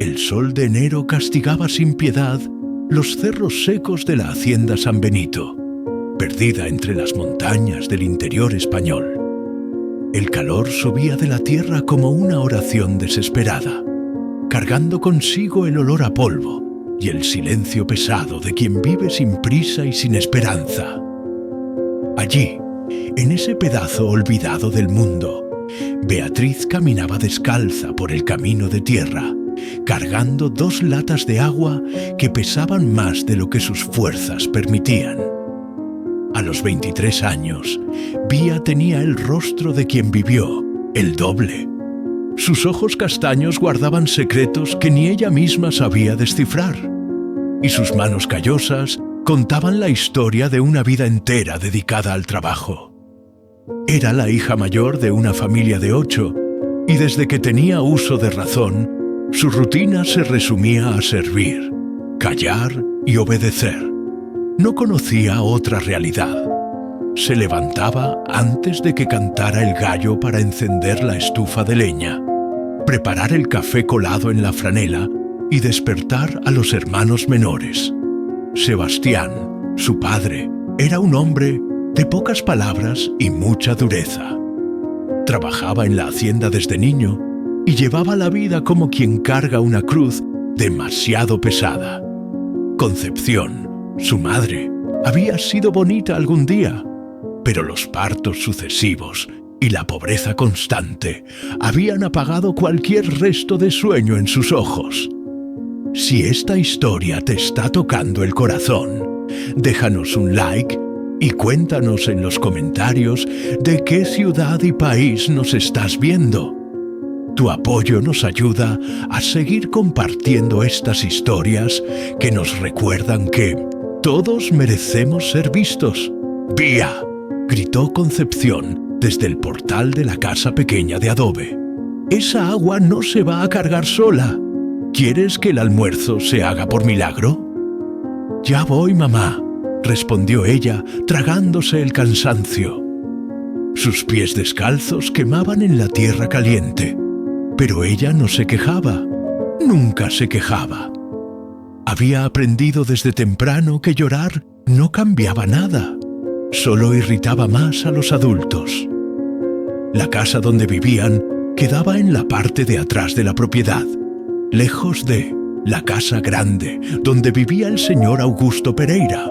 El sol de enero castigaba sin piedad los cerros secos de la hacienda San Benito, perdida entre las montañas del interior español. El calor subía de la tierra como una oración desesperada, cargando consigo el olor a polvo y el silencio pesado de quien vive sin prisa y sin esperanza. Allí, en ese pedazo olvidado del mundo, Beatriz caminaba descalza por el camino de tierra, cargando 2 latas de agua que pesaban más de lo que sus fuerzas permitían. A los 23 años, Vía tenía el rostro de quien vivió, el doble. Sus ojos castaños guardaban secretos que ni ella misma sabía descifrar, y sus manos callosas contaban la historia de una vida entera dedicada al trabajo. Era la hija mayor de una familia de 8, y desde que tenía uso de razón, su rutina se resumía a servir, callar y obedecer. No conocía otra realidad. Se levantaba antes de que cantara el gallo para encender la estufa de leña, preparar el café colado en la franela y despertar a los hermanos menores. Sebastián, su padre, era un hombre de pocas palabras y mucha dureza. Trabajaba en la hacienda desde niño y llevaba la vida como quien carga una cruz demasiado pesada. Concepción, su madre, había sido bonita algún día, pero los partos sucesivos y la pobreza constante habían apagado cualquier resto de sueño en sus ojos. Si esta historia te está tocando el corazón, déjanos un like y cuéntanos en los comentarios de qué ciudad y país nos estás viendo. Tu apoyo nos ayuda a seguir compartiendo estas historias que nos recuerdan que todos merecemos ser vistos. ¡Vía!, gritó Concepción desde el portal de la casa pequeña de adobe. Esa agua no se va a cargar sola. ¿Quieres que el almuerzo se haga por milagro? Ya voy, mamá, respondió ella, tragándose el cansancio. Sus pies descalzos quemaban en la tierra caliente, pero ella no se quejaba, nunca se quejaba. Había aprendido desde temprano que llorar no cambiaba nada, solo irritaba más a los adultos. La casa donde vivían quedaba en la parte de atrás de la propiedad, lejos de la casa grande donde vivía el señor Augusto Pereira.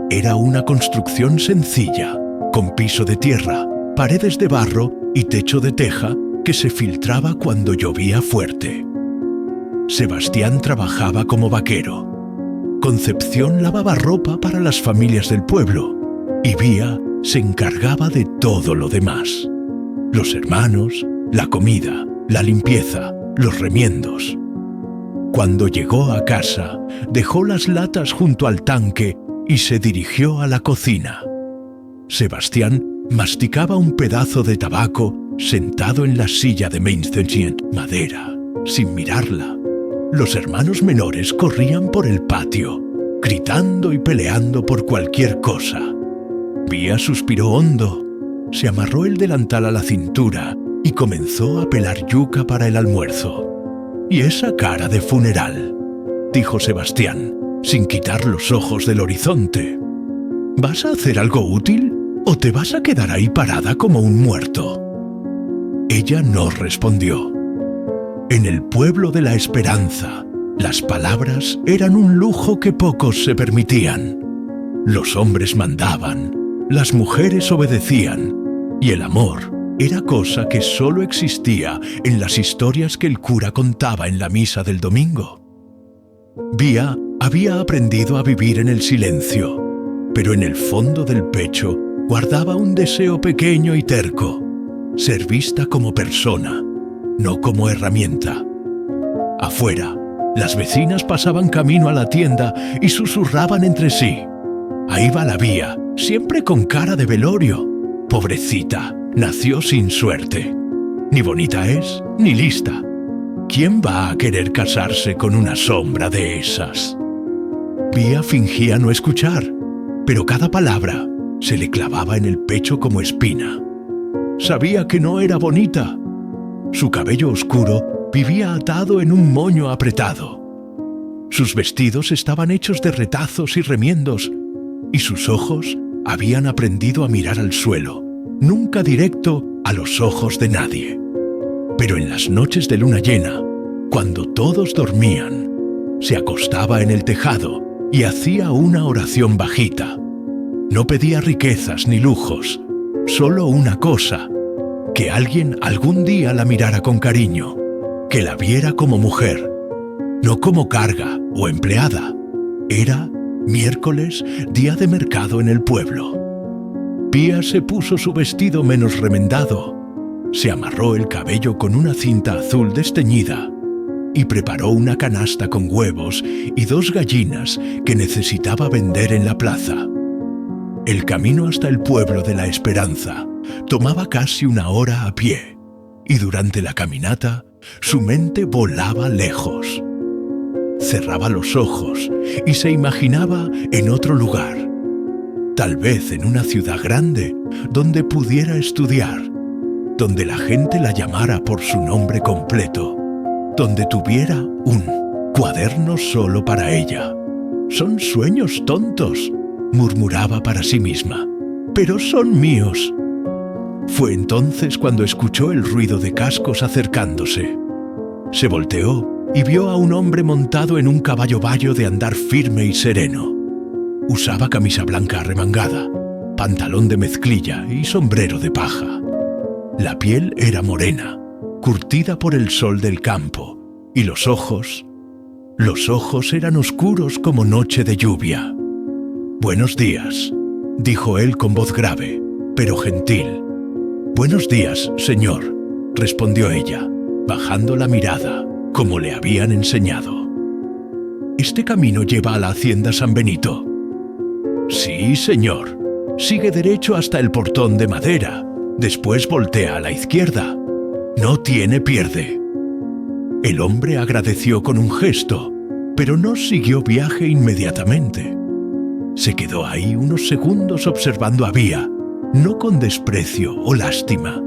Era una construcción sencilla, con piso de tierra, paredes de barro y techo de teja que se filtraba cuando llovía fuerte. Sebastián trabajaba como vaquero. Concepción lavaba ropa para las familias del pueblo y Vía se encargaba de todo lo demás: los hermanos, la comida, la limpieza, los remiendos. Cuando llegó a casa, dejó las latas junto al tanque y se dirigió a la cocina. Sebastián masticaba un pedazo de tabaco sentado en la silla de madera, sin mirarla. Los hermanos menores corrían por el patio, gritando y peleando por cualquier cosa. Vía suspiró hondo, se amarró el delantal a la cintura y comenzó a pelar yuca para el almuerzo. «¿Y esa cara de funeral?», dijo Sebastián, sin quitar los ojos del horizonte. «¿Vas a hacer algo útil o te vas a quedar ahí parada como un muerto?». Ella no respondió. En el pueblo de la esperanza, las palabras eran un lujo que pocos se permitían. Los hombres mandaban, las mujeres obedecían, y el amor era cosa que solo existía en las historias que el cura contaba en la misa del domingo. Vía había aprendido a vivir en el silencio, pero en el fondo del pecho guardaba un deseo pequeño y terco: ser vista como persona, no como herramienta. Afuera, las vecinas pasaban camino a la tienda y susurraban entre sí: «Ahí va la Vía, siempre con cara de velorio. Pobrecita, nació sin suerte. Ni bonita es, ni lista. ¿Quién va a querer casarse con una sombra de esas?». Vía fingía no escuchar, pero cada palabra se le clavaba en el pecho como espina. Sabía que no era bonita. Su cabello oscuro vivía atado en un moño apretado. Sus vestidos estaban hechos de retazos y remiendos, y sus ojos habían aprendido a mirar al suelo, nunca directo a los ojos de nadie. Pero en las noches de luna llena, cuando todos dormían, se acostaba en el tejado y hacía una oración bajita. No pedía riquezas ni lujos, solo una cosa: que alguien algún día la mirara con cariño, que la viera como mujer, no como carga o empleada. Era miércoles, día de mercado en el pueblo. Pía se puso su vestido menos remendado, se amarró el cabello con una cinta azul desteñida y preparó una canasta con huevos y 2 gallinas que necesitaba vender en la plaza. El camino hasta el pueblo de la Esperanza tomaba casi 1 hora a pie, y durante la caminata su mente volaba lejos. Cerraba los ojos y se imaginaba en otro lugar, tal vez en una ciudad grande donde pudiera estudiar, donde la gente la llamara por su nombre completo, donde tuviera un cuaderno solo para ella. «Son sueños tontos», murmuraba para sí misma, «pero son míos». Fue entonces cuando escuchó el ruido de cascos acercándose. Se volteó y vio a un hombre montado en un caballo bayo de andar firme y sereno. Usaba camisa blanca arremangada, pantalón de mezclilla y sombrero de paja. La piel era morena, curtida por el sol del campo, y los ojos eran oscuros como noche de lluvia. «Buenos días», dijo él con voz grave, pero gentil. «Buenos días, señor», respondió ella, bajando la mirada, como le habían enseñado. «¿Este camino lleva a la hacienda San Benito?» «Sí, señor. Sigue derecho hasta el portón de madera. Después voltea a la izquierda. No tiene pierde». El hombre agradeció con un gesto, pero no siguió viaje inmediatamente. Se quedó ahí unos segundos observando a Vía, no con desprecio o lástima,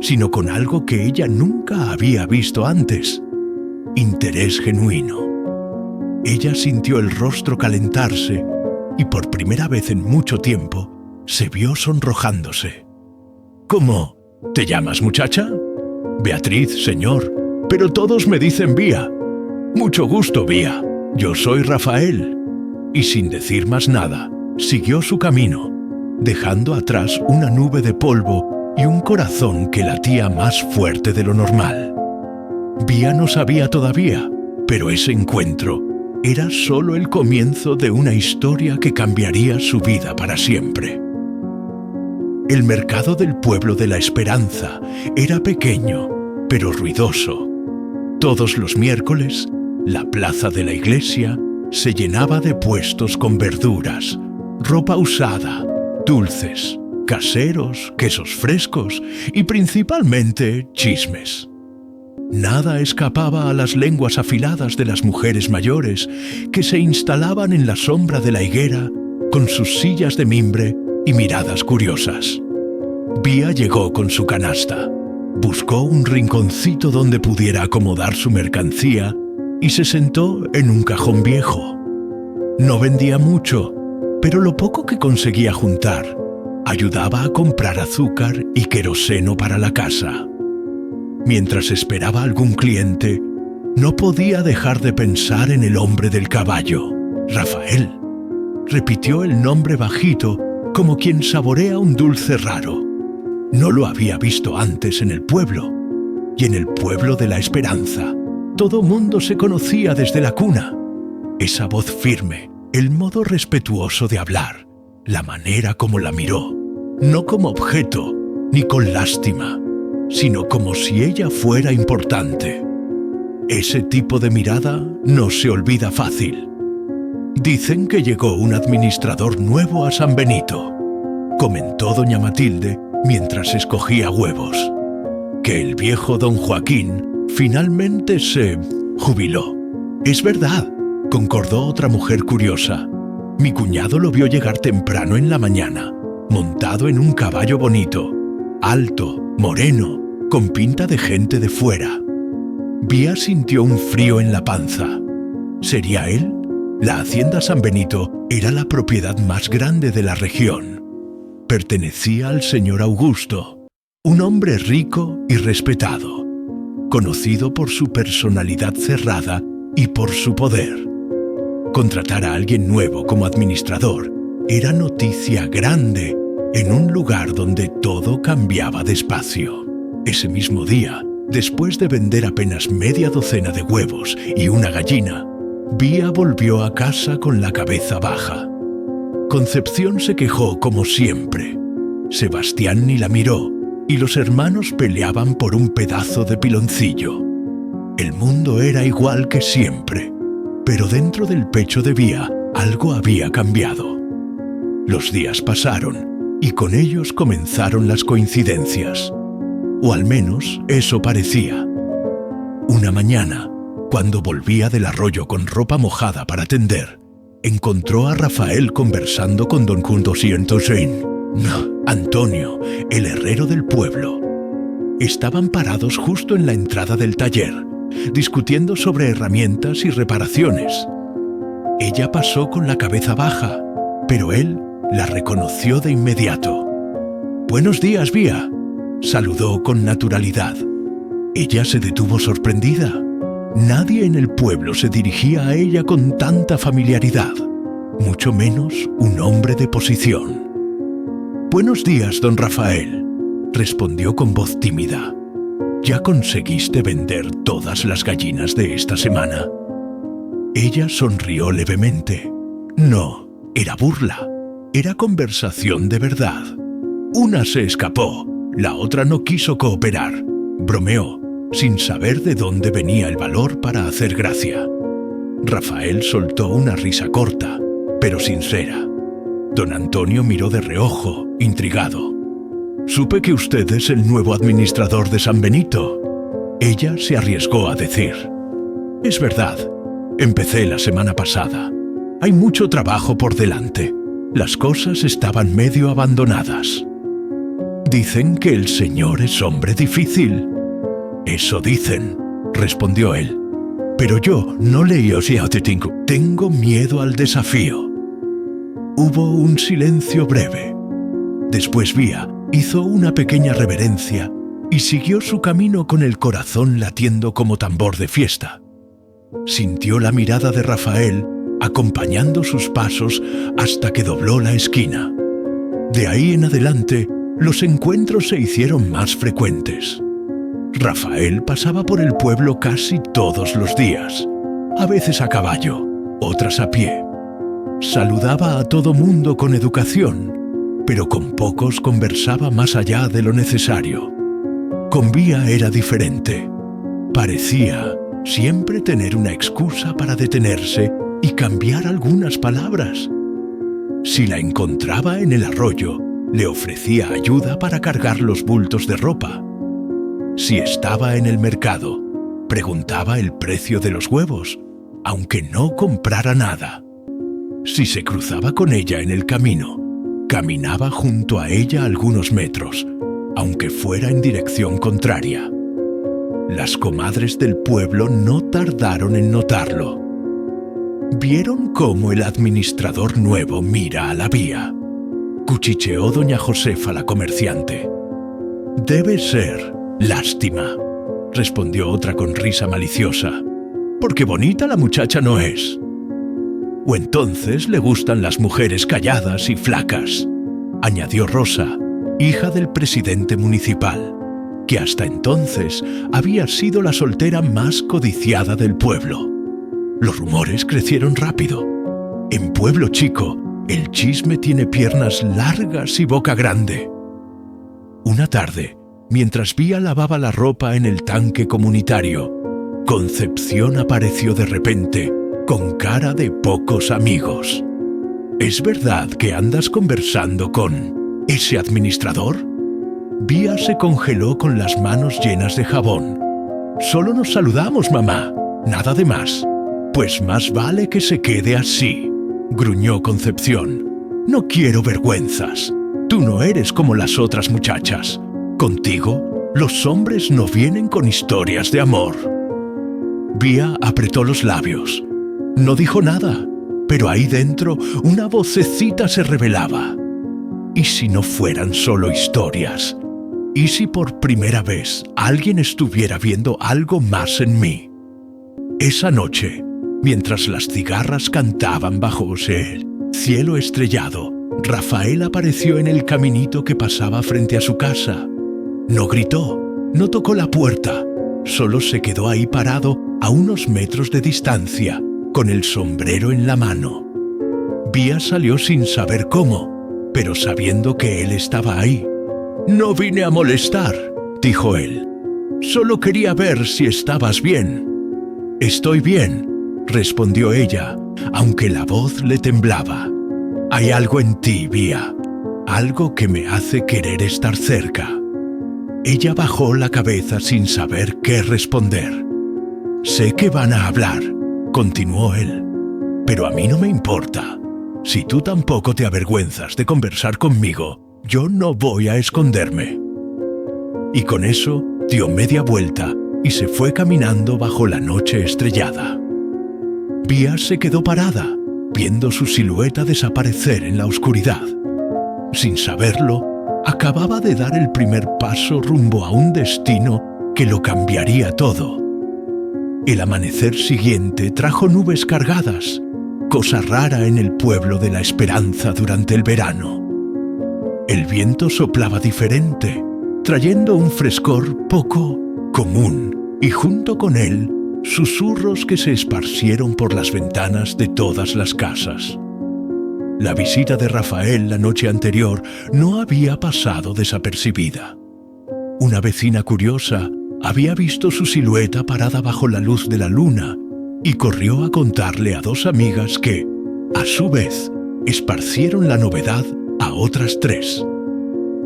sino con algo que ella nunca había visto antes: interés genuino. Ella sintió el rostro calentarse y por primera vez en mucho tiempo se vio sonrojándose. «¿Cómo? ¿Te llamas, muchacha?» «Beatriz, señor, pero todos me dicen Vía». «Mucho gusto, Vía. Yo soy Rafael». Y sin decir más nada, siguió su camino, dejando atrás una nube de polvo y un corazón que latía más fuerte de lo normal. Vía no sabía todavía, pero ese encuentro era solo el comienzo de una historia que cambiaría su vida para siempre. El mercado del pueblo de la Esperanza era pequeño, pero ruidoso. Todos los miércoles, la plaza de la iglesia se llenaba de puestos con verduras, ropa usada, dulces, caseros, quesos frescos y principalmente chismes. Nada escapaba a las lenguas afiladas de las mujeres mayores que se instalaban en la sombra de la higuera con sus sillas de mimbre y miradas curiosas. Vía llegó con su canasta, buscó un rinconcito donde pudiera acomodar su mercancía y se sentó en un cajón viejo. No vendía mucho, pero lo poco que conseguía juntar ayudaba a comprar azúcar y queroseno para la casa. Mientras esperaba algún cliente, no podía dejar de pensar en el hombre del caballo, Rafael. Repitió el nombre bajito, como quien saborea un dulce raro. No lo había visto antes en el pueblo, y en el pueblo de la Esperanza todo mundo se conocía desde la cuna. Esa voz firme, el modo respetuoso de hablar, la manera como la miró, no como objeto, ni con lástima, sino como si ella fuera importante. Ese tipo de mirada no se olvida fácil. «Dicen que llegó un administrador nuevo a San Benito», comentó doña Matilde mientras escogía huevos. «Que el viejo don Joaquín finalmente se jubiló». «Es verdad», concordó otra mujer curiosa. «Mi cuñado lo vio llegar temprano en la mañana, montado en un caballo bonito, alto, moreno, con pinta de gente de fuera». Vía sintió un frío en la panza. ¿Sería él? La hacienda San Benito era la propiedad más grande de la región. Pertenecía al señor Augusto, un hombre rico y respetado, conocido por su personalidad cerrada y por su poder. Contratar a alguien nuevo como administrador era noticia grande en un lugar donde todo cambiaba despacio. Ese mismo día, después de vender apenas media docena de huevos y una gallina, Vía volvió a casa con la cabeza baja. Concepción se quejó como siempre. Sebastián ni la miró y los hermanos peleaban por un pedazo de piloncillo. El mundo era igual que siempre, pero dentro del pecho de Vía algo había cambiado. Los días pasaron y con ellos comenzaron las coincidencias. O al menos eso parecía. Una mañana, cuando volvía del arroyo con ropa mojada para tender, encontró a Rafael conversando con don Antonio, el herrero del pueblo. Estaban parados justo en la entrada del taller, discutiendo sobre herramientas y reparaciones. Ella pasó con la cabeza baja, pero él la reconoció de inmediato. «Buenos días, Vía», saludó con naturalidad. Ella se detuvo sorprendida. Nadie en el pueblo se dirigía a ella con tanta familiaridad, mucho menos un hombre de posición. «Buenos días, don Rafael», respondió con voz tímida. «¿Ya conseguiste vender todas las gallinas de esta semana?» Ella sonrió levemente. No, era burla. Era conversación de verdad. Una se escapó, la otra no quiso cooperar. Bromeó, sin saber de dónde venía el valor para hacer gracia. Rafael soltó una risa corta, pero sincera. Don Antonio miró de reojo, intrigado. «Supe que usted es el nuevo administrador de San Benito». Ella se arriesgó a decir. «Es verdad, empecé la semana pasada. Hay mucho trabajo por delante. Las cosas estaban medio abandonadas». «Dicen que el señor es hombre difícil». «Eso dicen», respondió él. «Pero yo no tengo miedo al desafío». Hubo un silencio breve. Después Vía hizo una pequeña reverencia y siguió su camino con el corazón latiendo como tambor de fiesta. Sintió la mirada de Rafael acompañando sus pasos hasta que dobló la esquina. De ahí en adelante, los encuentros se hicieron más frecuentes. Rafael pasaba por el pueblo casi todos los días, a veces a caballo, otras a pie. Saludaba a todo mundo con educación, pero con pocos conversaba más allá de lo necesario. Con Vía era diferente. Parecía siempre tener una excusa para detenerse y cambiar algunas palabras. Si la encontraba en el arroyo, le ofrecía ayuda para cargar los bultos de ropa. Si estaba en el mercado, preguntaba el precio de los huevos, aunque no comprara nada. Si se cruzaba con ella en el camino, caminaba junto a ella algunos metros, aunque fuera en dirección contraria. Las comadres del pueblo no tardaron en notarlo. ¿Vieron cómo el administrador nuevo mira a la Vía?, cuchicheó doña Josefa la comerciante. «Debe ser lástima», respondió otra con risa maliciosa, «porque bonita la muchacha no es. O entonces le gustan las mujeres calladas y flacas», añadió Rosa, hija del presidente municipal, que hasta entonces había sido la soltera más codiciada del pueblo. Los rumores crecieron rápido. En Pueblo Chico, el chisme tiene piernas largas y boca grande. Una tarde, mientras Vía lavaba la ropa en el tanque comunitario, Concepción apareció de repente, con cara de pocos amigos. «¿Es verdad que andas conversando con ese administrador?» Vía se congeló con las manos llenas de jabón. «Solo nos saludamos, mamá, nada de más». «Pues más vale que se quede así», gruñó Concepción. «No quiero vergüenzas. Tú no eres como las otras muchachas. Contigo, los hombres no vienen con historias de amor». Vía apretó los labios. No dijo nada, pero ahí dentro una vocecita se revelaba. ¿Y si no fueran solo historias? ¿Y si por primera vez alguien estuviera viendo algo más en mí? Esa noche, mientras las cigarras cantaban bajo el cielo estrellado, Rafael apareció en el caminito que pasaba frente a su casa. No gritó, no tocó la puerta, solo se quedó ahí parado a unos metros de distancia, con el sombrero en la mano. Vía salió sin saber cómo, pero sabiendo que él estaba ahí. «No vine a molestar», dijo él. «Solo quería ver si estabas bien». «Estoy bien», respondió ella, aunque la voz le temblaba. «Hay algo en ti, Vía, algo que me hace querer estar cerca». Ella bajó la cabeza sin saber qué responder. «Sé que van a hablar», continuó él, «pero a mí no me importa. Si tú tampoco te avergüenzas de conversar conmigo, yo no voy a esconderme». Y con eso dio media vuelta y se fue caminando bajo la noche estrellada. Vía se quedó parada, viendo su silueta desaparecer en la oscuridad. Sin saberlo, acababa de dar el primer paso rumbo a un destino que lo cambiaría todo. El amanecer siguiente trajo nubes cargadas, cosa rara en el pueblo de la esperanza durante el verano. El viento soplaba diferente, trayendo un frescor poco común, y junto con él, susurros que se esparcieron por las ventanas de todas las casas. La visita de Rafael la noche anterior no había pasado desapercibida. Una vecina curiosa había visto su silueta parada bajo la luz de la luna y corrió a contarle a dos amigas que, a su vez, esparcieron la novedad a otras tres.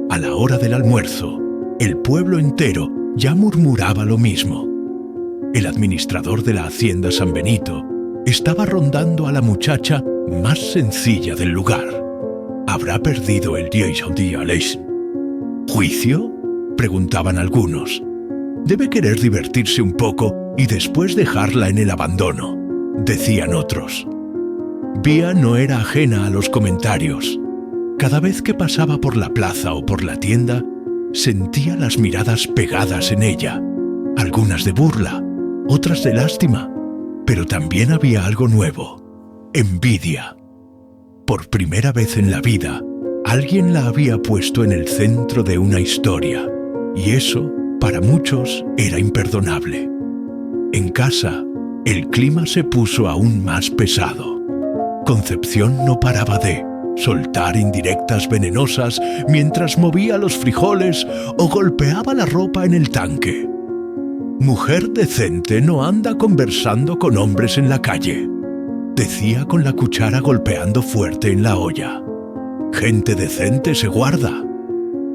A la hora del almuerzo, el pueblo entero ya murmuraba lo mismo. El administrador de la hacienda San Benito estaba rondando a la muchacha más sencilla del lugar. ¿Habrá perdido el juicio?, preguntaban algunos. Debe querer divertirse un poco y después dejarla en el abandono, decían otros. Vía no era ajena a los comentarios. Cada vez que pasaba por la plaza o por la tienda, sentía las miradas pegadas en ella, algunas de burla, otras de lástima, pero también había algo nuevo: envidia. Por primera vez en la vida, alguien la había puesto en el centro de una historia, y eso, para muchos, era imperdonable. En casa, el clima se puso aún más pesado. Concepción no paraba de soltar indirectas venenosas mientras movía los frijoles o golpeaba la ropa en el tanque. «Mujer decente no anda conversando con hombres en la calle», decía con la cuchara golpeando fuerte en la olla. «Gente decente se guarda».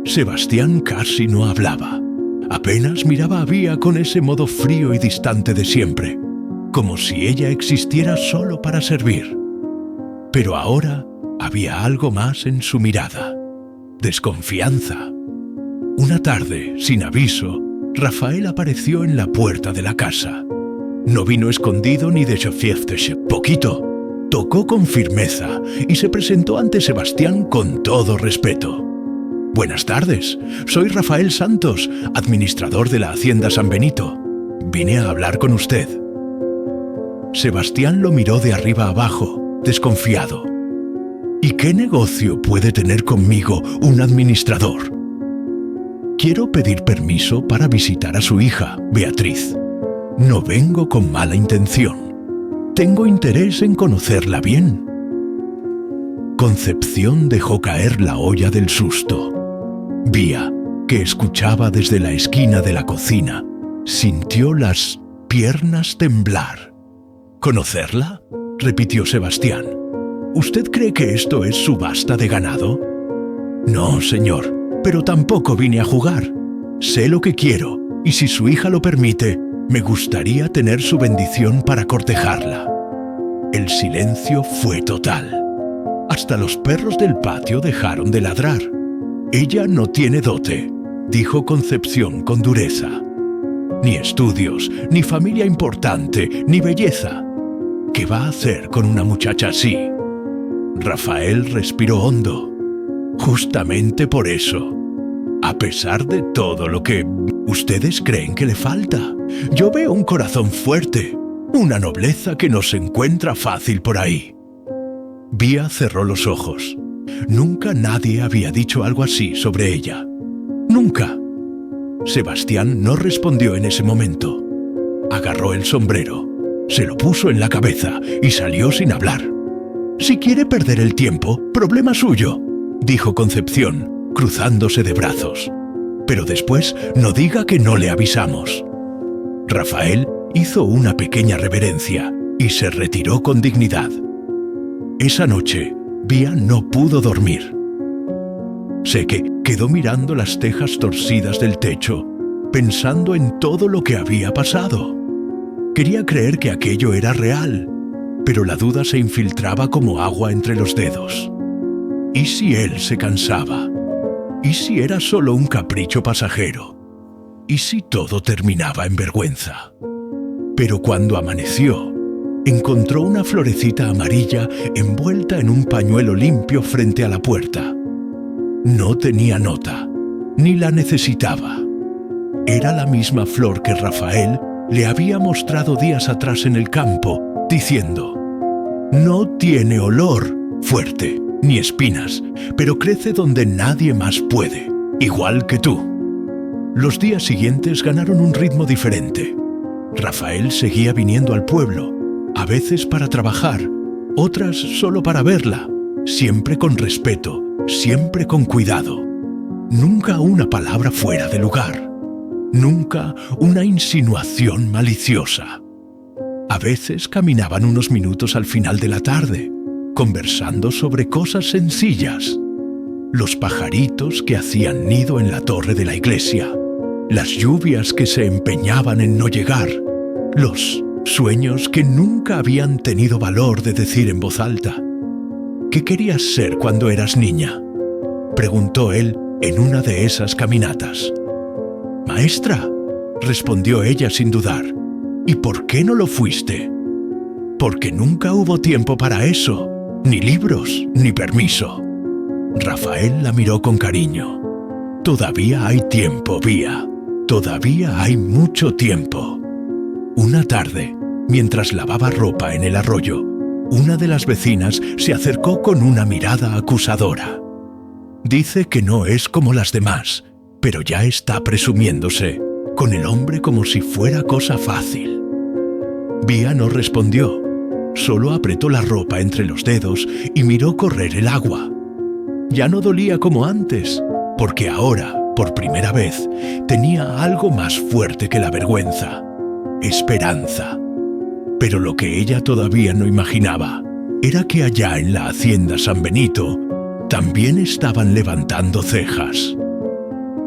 Sebastián casi no hablaba. Apenas miraba a Vía con ese modo frío y distante de siempre, como si ella existiera solo para servir. Pero ahora había algo más en su mirada: desconfianza. Una tarde, sin aviso, Rafael apareció en la puerta de la casa. No vino escondido ni de poquito. Tocó con firmeza y se presentó ante Sebastián con todo respeto. «Buenas tardes, soy Rafael Santos, administrador de la hacienda San Benito. Vine a hablar con usted». Sebastián lo miró de arriba abajo, desconfiado. «¿Y qué negocio puede tener conmigo un administrador?» «Quiero pedir permiso para visitar a su hija, Beatriz. No vengo con mala intención. Tengo interés en conocerla bien». Concepción dejó caer la olla del susto. Vía, que escuchaba desde la esquina de la cocina, sintió las piernas temblar. «¿Conocerla?», repitió Sebastián. «¿Usted cree que esto es subasta de ganado?». «No, señor, pero tampoco vine a jugar. Sé lo que quiero, y si su hija lo permite, me gustaría tener su bendición para cortejarla». El silencio fue total. Hasta los perros del patio dejaron de ladrar. «Ella no tiene dote», dijo Concepción con dureza. ni estudios, ni familia importante, ni belleza. ¿Qué va a hacer con una muchacha así? Rafael respiró hondo. Justamente por eso. A pesar de todo lo que ustedes creen que le falta, yo veo un corazón fuerte, una nobleza que no se encuentra fácil por ahí. Vía cerró los ojos. Nunca nadie había dicho algo así sobre ella. Nunca. Sebastián no respondió en ese momento. Agarró el sombrero, se lo puso en la cabeza y salió sin hablar. «Si quiere perder el tiempo, problema suyo», dijo Concepción, cruzándose de brazos. «Pero después no diga que no le avisamos». Rafael hizo una pequeña reverencia y se retiró con dignidad. Esa noche, Vía no pudo dormir. Sé que quedó mirando las tejas torcidas del techo, pensando en todo lo que había pasado. Quería creer que aquello era real, pero la duda se infiltraba como agua entre los dedos. ¿Y si él se cansaba? ¿Y si era solo un capricho pasajero? ¿Y si todo terminaba en vergüenza? Pero cuando amaneció, encontró una florecita amarilla envuelta en un pañuelo limpio frente a la puerta. No tenía nota, ni la necesitaba. Era la misma flor que Rafael le había mostrado días atrás en el campo, diciendo: «No tiene olor fuerte, ni espinas, pero crece donde nadie más puede, igual que tú». Los días siguientes ganaron un ritmo diferente. Rafael seguía viniendo al pueblo, a veces para trabajar, otras solo para verla, siempre con respeto, siempre con cuidado. Nunca una palabra fuera de lugar, nunca una insinuación maliciosa. A veces caminaban unos minutos al final de la tarde, conversando sobre cosas sencillas. Los pajaritos que hacían nido en la torre de la iglesia, las lluvias que se empeñaban en no llegar, los sueños que nunca habían tenido valor de decir en voz alta. «¿Qué querías ser cuando eras niña?», preguntó él en una de esas caminatas. «Maestra», respondió ella sin dudar. «¿Y por qué no lo fuiste?». «Porque nunca hubo tiempo para eso, ni libros, ni permiso». Rafael la miró con cariño. «Todavía hay tiempo, Vía. Todavía hay mucho tiempo». Una tarde, mientras lavaba ropa en el arroyo, una de las vecinas se acercó con una mirada acusadora. «Dice que no es como las demás, pero ya está presumiéndose, con el hombre como si fuera cosa fácil». Vía no respondió, solo apretó la ropa entre los dedos y miró correr el agua. Ya no dolía como antes, porque ahora, por primera vez, tenía algo más fuerte que la vergüenza: esperanza. Pero lo que ella todavía no imaginaba era que allá en la hacienda San Benito también estaban levantando cejas.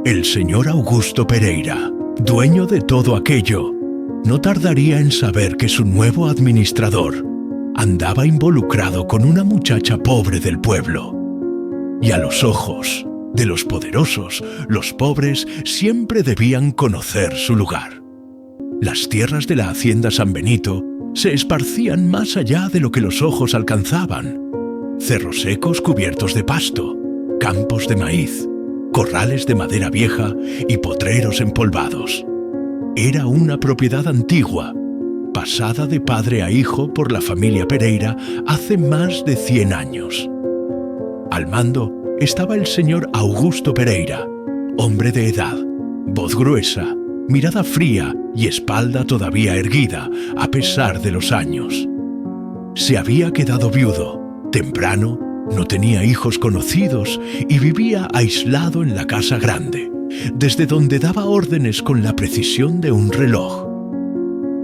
El señor Augusto Pereira, dueño de todo aquello, no tardaría en saber que su nuevo administrador andaba involucrado con una muchacha pobre del pueblo. Y a los ojos de los poderosos, los pobres siempre debían conocer su lugar. Las tierras de la hacienda San Benito se esparcían más allá de lo que los ojos alcanzaban. Cerros secos cubiertos de pasto, campos de maíz, corrales de madera vieja y potreros empolvados. Era una propiedad antigua, pasada de padre a hijo por la familia Pereira hace más de 100 años. Al mando estaba el señor Augusto Pereira, hombre de edad, voz gruesa, mirada fría y espalda todavía erguida a pesar de los años. Se había quedado viudo, temprano, no tenía hijos conocidos y vivía aislado en la casa grande, desde donde daba órdenes con la precisión de un reloj.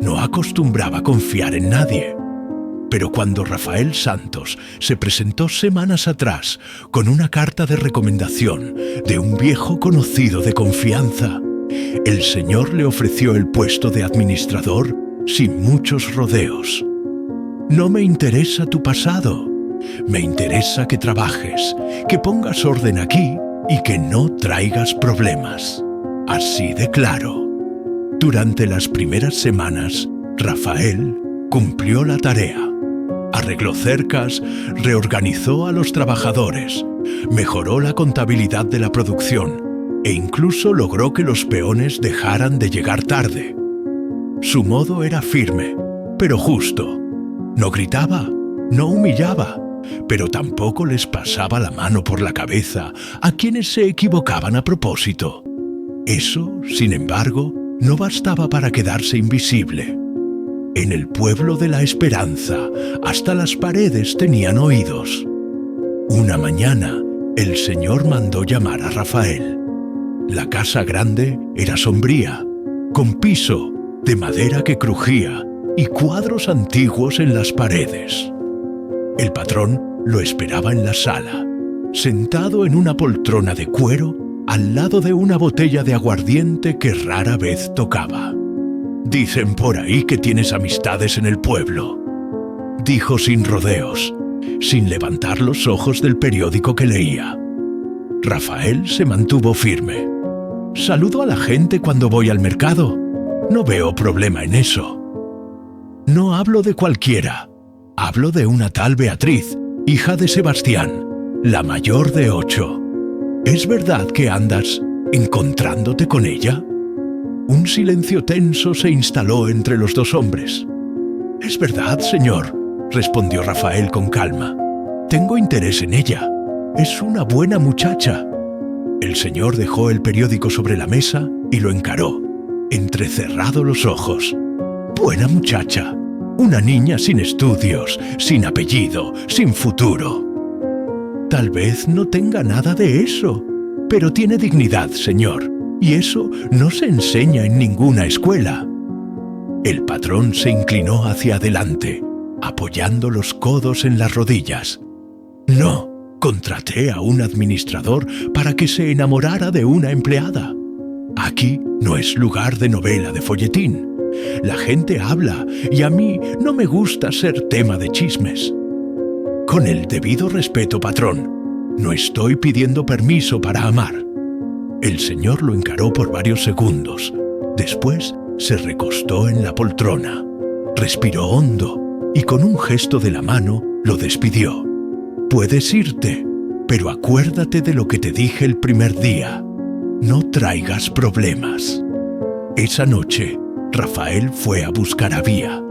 No acostumbraba confiar en nadie, pero cuando Rafael Santos se presentó semanas atrás con una carta de recomendación de un viejo conocido de confianza, el señor le ofreció el puesto de administrador sin muchos rodeos. «No me interesa tu pasado, me interesa que trabajes, que pongas orden aquí y que no traigas problemas». Así de claro. Durante las primeras semanas, Rafael cumplió la tarea. Arregló cercas, reorganizó a los trabajadores, mejoró la contabilidad de la producción e incluso logró que los peones dejaran de llegar tarde. Su modo era firme, pero justo. No gritaba, no humillaba, pero tampoco les pasaba la mano por la cabeza a quienes se equivocaban a propósito. Eso, sin embargo, no bastaba para quedarse invisible. En el pueblo de la esperanza, hasta las paredes tenían oídos. Una mañana, el Señor mandó llamar a Rafael. La casa grande era sombría, con piso, de madera que crujía y cuadros antiguos en las paredes. El patrón lo esperaba en la sala, sentado en una poltrona de cuero al lado de una botella de aguardiente que rara vez tocaba. «Dicen por ahí que tienes amistades en el pueblo», dijo sin rodeos, sin levantar los ojos del periódico que leía. Rafael se mantuvo firme. «Saludo a la gente cuando voy al mercado. No veo problema en eso. No hablo de cualquiera. Hablo de una tal Beatriz, hija de Sebastián, la mayor de 8. ¿Es verdad que andas encontrándote con ella?» Un silencio tenso se instaló entre los dos hombres. «Es verdad, señor», respondió Rafael con calma. «Tengo interés en ella. Es una buena muchacha». El señor dejó el periódico sobre la mesa y lo encaró, entrecerrado los ojos. «Buena muchacha. Una niña sin estudios, sin apellido, sin futuro». «Tal vez no tenga nada de eso, pero tiene dignidad, señor. Y eso no se enseña en ninguna escuela». El patrón se inclinó hacia adelante, apoyando los codos en las rodillas. «No, contraté a un administrador para que se enamorara de una empleada. Aquí no es lugar de novela de folletín. La gente habla y a mí no me gusta ser tema de chismes». «Con el debido respeto, patrón, no estoy pidiendo permiso para amar». El señor lo encaró por varios segundos. Después se recostó en la poltrona, respiró hondo y con un gesto de la mano lo despidió. «Puedes irte, pero acuérdate de lo que te dije el primer día. No traigas problemas». Esa noche, Rafael fue a buscar a Vía.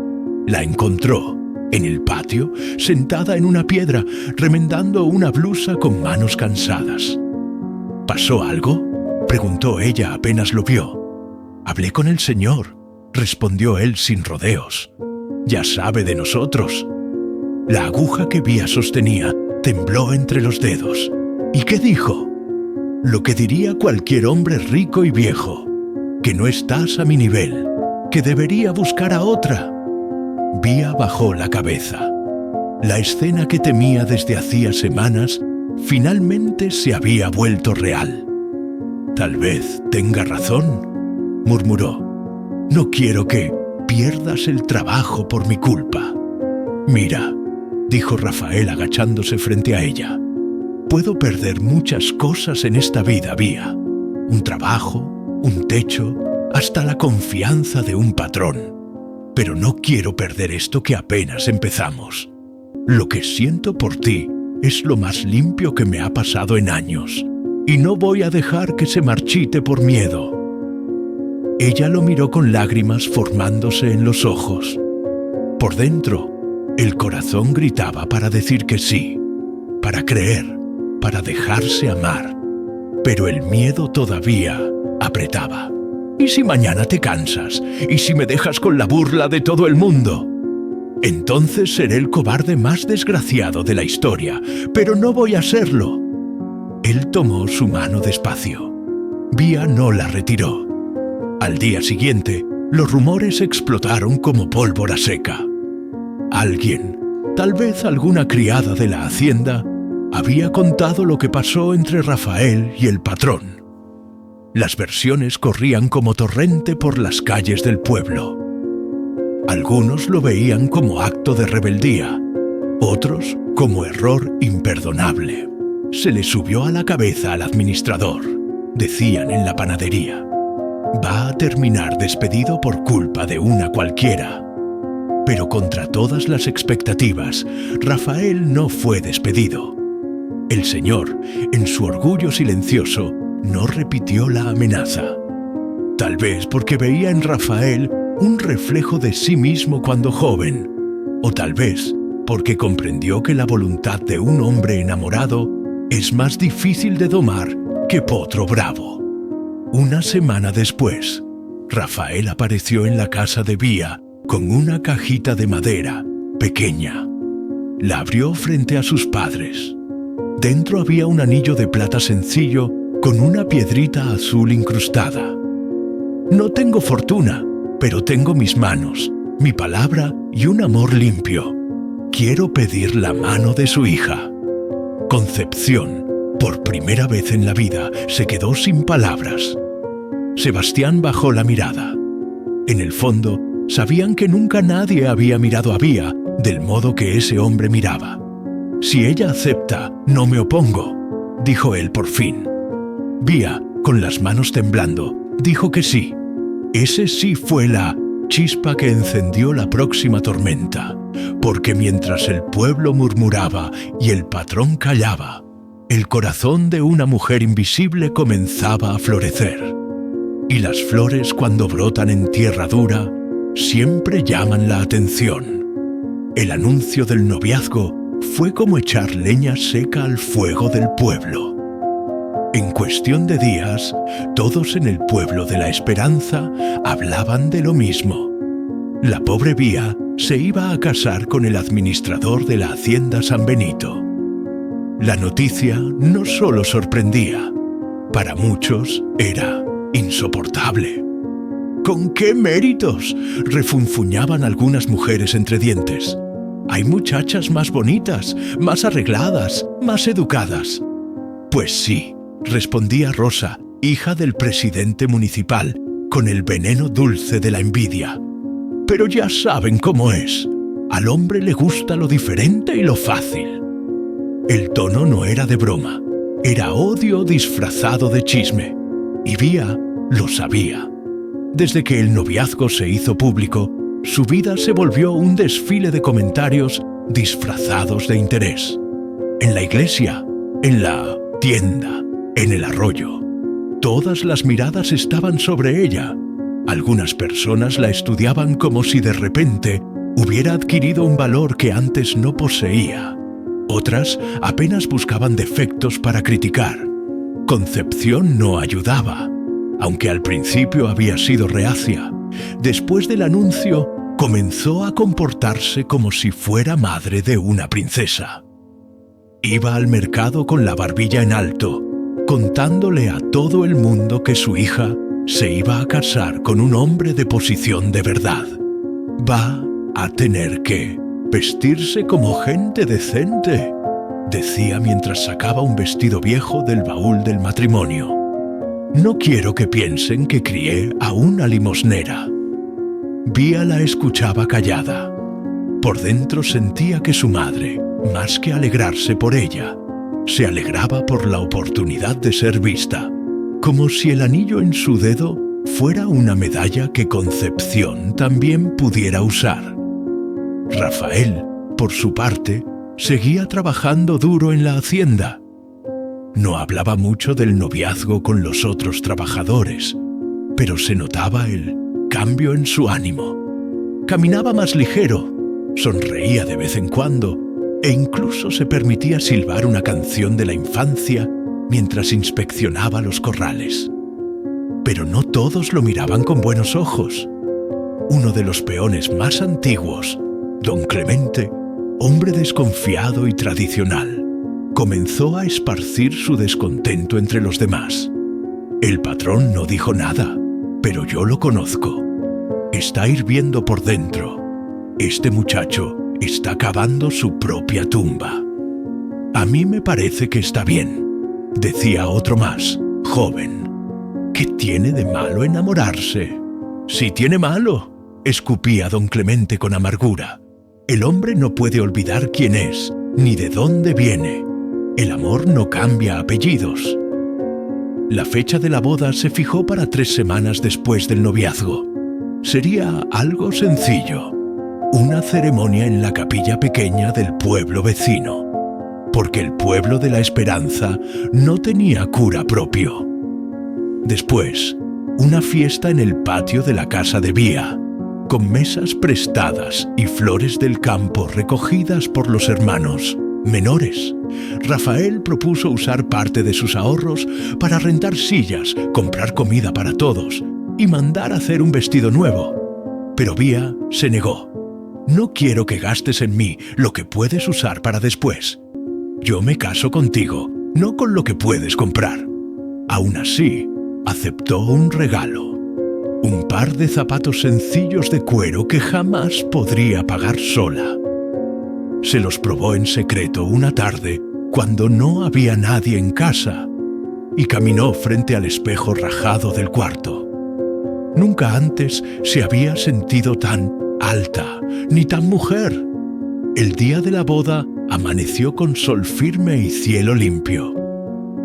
La encontró en el patio, sentada en una piedra, remendando una blusa con manos cansadas. «¿Pasó algo?», preguntó ella apenas lo vio. «Hablé con el señor», respondió él sin rodeos. «Ya sabe de nosotros». La aguja que Vía sostenía tembló entre los dedos. ¿Y qué dijo? Lo que diría cualquier hombre rico y viejo, que no estás a mi nivel, que debería buscar a otra. Vía bajó la cabeza. La escena que temía desde hacía semanas finalmente se había vuelto real. «Tal vez tenga razón», murmuró. «No quiero que pierdas el trabajo por mi culpa». «Mira», dijo Rafael agachándose frente a ella, «puedo perder muchas cosas en esta vida, Vía. Un trabajo, un techo, hasta la confianza de un patrón. Pero no quiero perder esto que apenas empezamos. Lo que siento por ti es lo más limpio que me ha pasado en años. Y no voy a dejar que se marchite por miedo». Ella lo miró con lágrimas formándose en los ojos. Por dentro, el corazón gritaba para decir que sí, para creer, para dejarse amar. Pero el miedo todavía apretaba. «¿Y si mañana te cansas? ¿Y si me dejas con la burla de todo el mundo? Entonces seré el cobarde más desgraciado de la historia, pero no voy a serlo». Él tomó su mano despacio. Vía no la retiró. Al día siguiente, los rumores explotaron como pólvora seca. Alguien, tal vez alguna criada de la hacienda, había contado lo que pasó entre Rafael y el patrón. Las versiones corrían como torrente por las calles del pueblo. Algunos lo veían como acto de rebeldía, otros como error imperdonable. «Se le subió a la cabeza al administrador», decían en la panadería. Va a terminar despedido por culpa de una cualquiera. Pero contra todas las expectativas, Rafael no fue despedido. El señor, en su orgullo silencioso, no repitió la amenaza. Tal vez porque veía en Rafael un reflejo de sí mismo cuando joven, o tal vez porque comprendió que la voluntad de un hombre enamorado es más difícil de domar que potro bravo. Una semana después, Rafael apareció en la casa de Vía con una cajita de madera, pequeña. La abrió frente a sus padres. Dentro había un anillo de plata sencillo con una piedrita azul incrustada. No tengo fortuna, pero tengo mis manos, mi palabra y un amor limpio. Quiero pedir la mano de su hija. Concepción, por primera vez en la vida, se quedó sin palabras. Sebastián bajó la mirada. En el fondo, sabían que nunca nadie había mirado a Vía del modo que ese hombre miraba. «Si ella acepta, no me opongo», dijo él por fin. Vía, con las manos temblando, dijo que sí. Ese sí fue la chispa que encendió la próxima tormenta, porque mientras el pueblo murmuraba y el patrón callaba, el corazón de una mujer invisible comenzaba a florecer. Y las flores, cuando brotan en tierra dura, siempre llaman la atención. El anuncio del noviazgo fue como echar leña seca al fuego del pueblo. En cuestión de días, todos en el pueblo de la Esperanza hablaban de lo mismo. La pobre Vía se iba a casar con el administrador de la hacienda San Benito. La noticia no solo sorprendía, para muchos era insoportable. ¿Con qué méritos?, refunfuñaban algunas mujeres entre dientes. Hay muchachas más bonitas, más arregladas, más educadas. Pues sí, respondía Rosa, hija del presidente municipal, con el veneno dulce de la envidia. Pero ya saben cómo es. Al hombre le gusta lo diferente y lo fácil. El tono no era de broma, era odio disfrazado de chisme. Y Vía lo sabía. Desde que el noviazgo se hizo público, su vida se volvió un desfile de comentarios disfrazados de interés. En la iglesia, en la tienda, en el arroyo, todas las miradas estaban sobre ella. Algunas personas la estudiaban como si de repente hubiera adquirido un valor que antes no poseía. Otras apenas buscaban defectos para criticar. Concepción no ayudaba. Aunque al principio había sido reacia, después del anuncio comenzó a comportarse como si fuera madre de una princesa. Iba al mercado con la barbilla en alto, contándole a todo el mundo que su hija se iba a casar con un hombre de posición de verdad. Va a tener que vestirse como gente decente, decía mientras sacaba un vestido viejo del baúl del matrimonio. No quiero que piensen que crié a una limosnera. Vía la escuchaba callada. Por dentro sentía que su madre, más que alegrarse por ella, se alegraba por la oportunidad de ser vista, como si el anillo en su dedo fuera una medalla que Concepción también pudiera usar. Rafael, por su parte, seguía trabajando duro en la hacienda. No hablaba mucho del noviazgo con los otros trabajadores, pero se notaba el cambio en su ánimo. Caminaba más ligero, sonreía de vez en cuando e incluso se permitía silbar una canción de la infancia mientras inspeccionaba los corrales. Pero no todos lo miraban con buenos ojos. Uno de los peones más antiguos, don Clemente, hombre desconfiado y tradicional, comenzó a esparcir su descontento entre los demás. El patrón no dijo nada, pero yo lo conozco. Está hirviendo por dentro. Este muchacho está cavando su propia tumba. A mí me parece que está bien, decía otro más, joven. ¿Qué tiene de malo enamorarse? Sí tiene malo, escupía don Clemente con amargura. El hombre no puede olvidar quién es, ni de dónde viene. El amor no cambia apellidos. La fecha de la boda se fijó para 3 semanas después del noviazgo. Sería algo sencillo, una ceremonia en la capilla pequeña del pueblo vecino, porque el pueblo de la Esperanza no tenía cura propio. Después, una fiesta en el patio de la casa de Vía, con mesas prestadas y flores del campo recogidas por los hermanos menores. Rafael propuso usar parte de sus ahorros para rentar sillas, comprar comida para todos y mandar hacer un vestido nuevo. Pero Vía se negó. No quiero que gastes en mí lo que puedes usar para después. Yo me caso contigo, no con lo que puedes comprar. Aún así, aceptó un regalo. Un par de zapatos sencillos de cuero que jamás podría pagar sola. Se los probó en secreto una tarde cuando no había nadie en casa y caminó frente al espejo rajado del cuarto. Nunca antes se había sentido tan alta ni tan mujer. El día de la boda amaneció con sol firme y cielo limpio.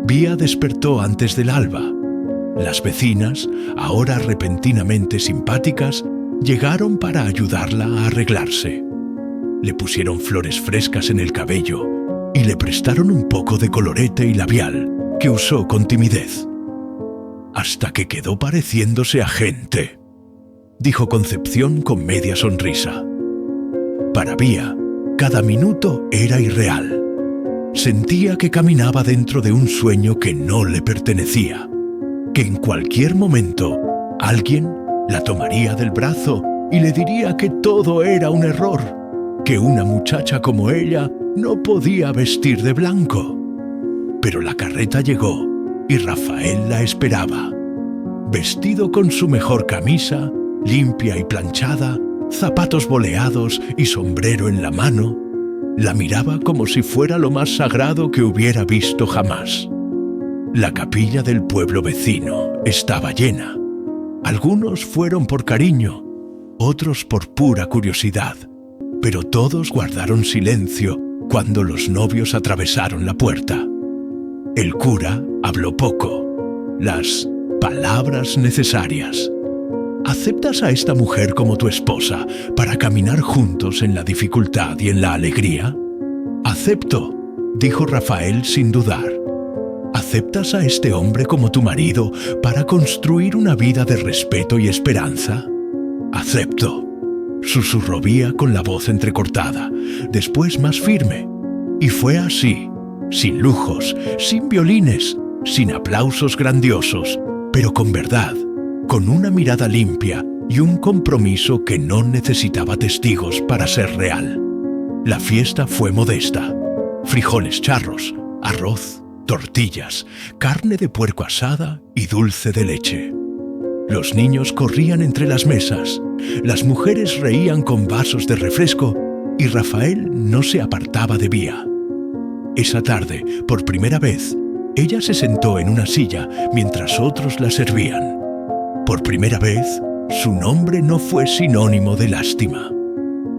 Vía despertó antes del alba. Las vecinas, ahora repentinamente simpáticas, llegaron para ayudarla a arreglarse. Le pusieron flores frescas en el cabello y le prestaron un poco de colorete y labial que usó con timidez. Hasta que quedó pareciéndose a gente, dijo Concepción con media sonrisa. Para Vía, cada minuto era irreal. Sentía que caminaba dentro de un sueño que no le pertenecía, que en cualquier momento alguien la tomaría del brazo y le diría que todo era un error, que una muchacha como ella no podía vestir de blanco. Pero la carreta llegó y Rafael la esperaba. Vestido con su mejor camisa, limpia y planchada, zapatos boleados y sombrero en la mano, la miraba como si fuera lo más sagrado que hubiera visto jamás. La capilla del pueblo vecino estaba llena. Algunos fueron por cariño, otros por pura curiosidad, pero todos guardaron silencio cuando los novios atravesaron la puerta. El cura habló poco, las palabras necesarias. ¿Aceptas a esta mujer como tu esposa para caminar juntos en la dificultad y en la alegría? Acepto, dijo Rafael sin dudar. ¿Aceptas a este hombre como tu marido para construir una vida de respeto y esperanza? Acepto, susurró Vía con la voz entrecortada, después más firme. Y fue así, sin lujos, sin violines, sin aplausos grandiosos, pero con verdad, con una mirada limpia y un compromiso que no necesitaba testigos para ser real. La fiesta fue modesta. Frijoles charros, arroz, tortillas, carne de puerco asada y dulce de leche. Los niños corrían entre las mesas, las mujeres reían con vasos de refresco y Rafael no se apartaba de Vía. Esa tarde, por primera vez, ella se sentó en una silla mientras otros la servían. Por primera vez, su nombre no fue sinónimo de lástima.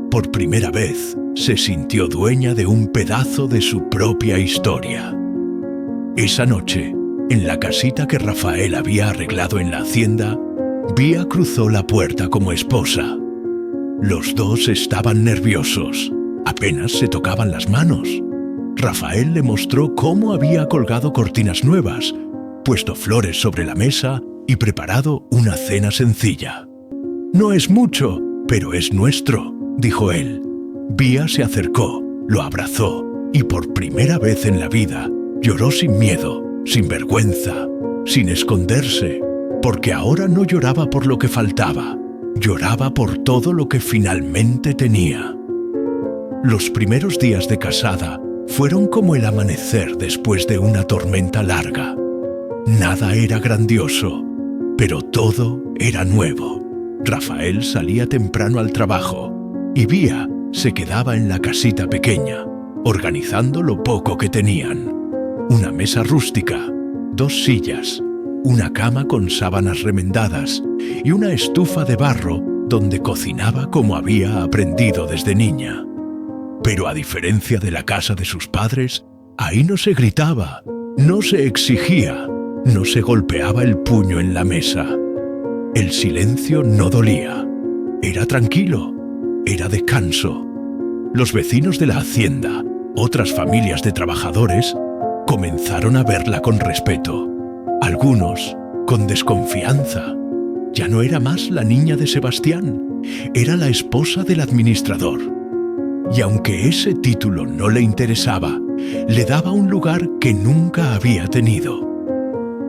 Por primera vez, se sintió dueña de un pedazo de su propia historia. Esa noche, en la casita que Rafael había arreglado en la hacienda, Vía cruzó la puerta como esposa. Los dos estaban nerviosos, apenas se tocaban las manos. Rafael le mostró cómo había colgado cortinas nuevas, puesto flores sobre la mesa y preparado una cena sencilla. «No es mucho, pero es nuestro», dijo él. Vía se acercó, lo abrazó y por primera vez en la vida lloró sin miedo, sin vergüenza, sin esconderse, porque ahora no lloraba por lo que faltaba, lloraba por todo lo que finalmente tenía. Los primeros días de casada fueron como el amanecer después de una tormenta larga. Nada era grandioso, pero todo era nuevo. Rafael salía temprano al trabajo y Vía se quedaba en la casita pequeña, organizando lo poco que tenían. Una mesa rústica, 2 sillas, una cama con sábanas remendadas y una estufa de barro donde cocinaba como había aprendido desde niña. Pero a diferencia de la casa de sus padres, ahí no se gritaba, no se exigía, No se golpeaba el puño en la mesa. El silencio no dolía. Era tranquilo. Era descanso. Los vecinos de la hacienda, otras familias de trabajadores, comenzaron a verla con respeto. Algunos con desconfianza. Ya no era más la niña de Sebastián, era la esposa del administrador. Y aunque ese título no le interesaba, le daba un lugar que nunca había tenido.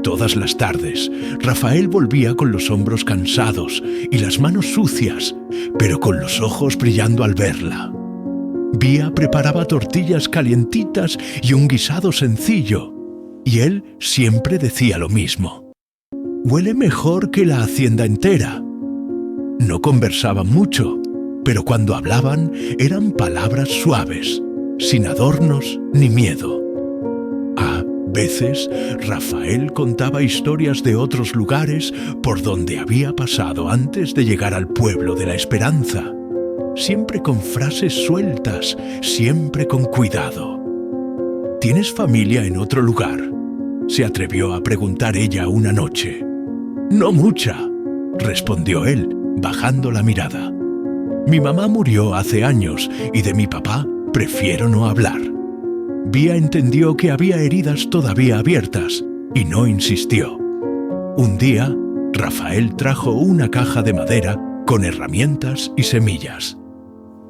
Todas las tardes, Rafael volvía con los hombros cansados y las manos sucias, pero con los ojos brillando al verla. Vía preparaba tortillas calientitas y un guisado sencillo, y él siempre decía lo mismo: «Huele mejor que la hacienda entera». No conversaban mucho, pero cuando hablaban eran palabras suaves, sin adornos ni miedo. A veces, Rafael contaba historias de otros lugares por donde había pasado antes de llegar al pueblo de la Esperanza, siempre con frases sueltas, siempre con cuidado. ¿Tienes familia en otro lugar?, se atrevió a preguntar ella una noche. «No mucha», respondió él, bajando la mirada. «Mi mamá murió hace años y de mi papá prefiero no hablar». Vía entendió que había heridas todavía abiertas y no insistió. Un día, Rafael trajo una caja de madera con herramientas y semillas.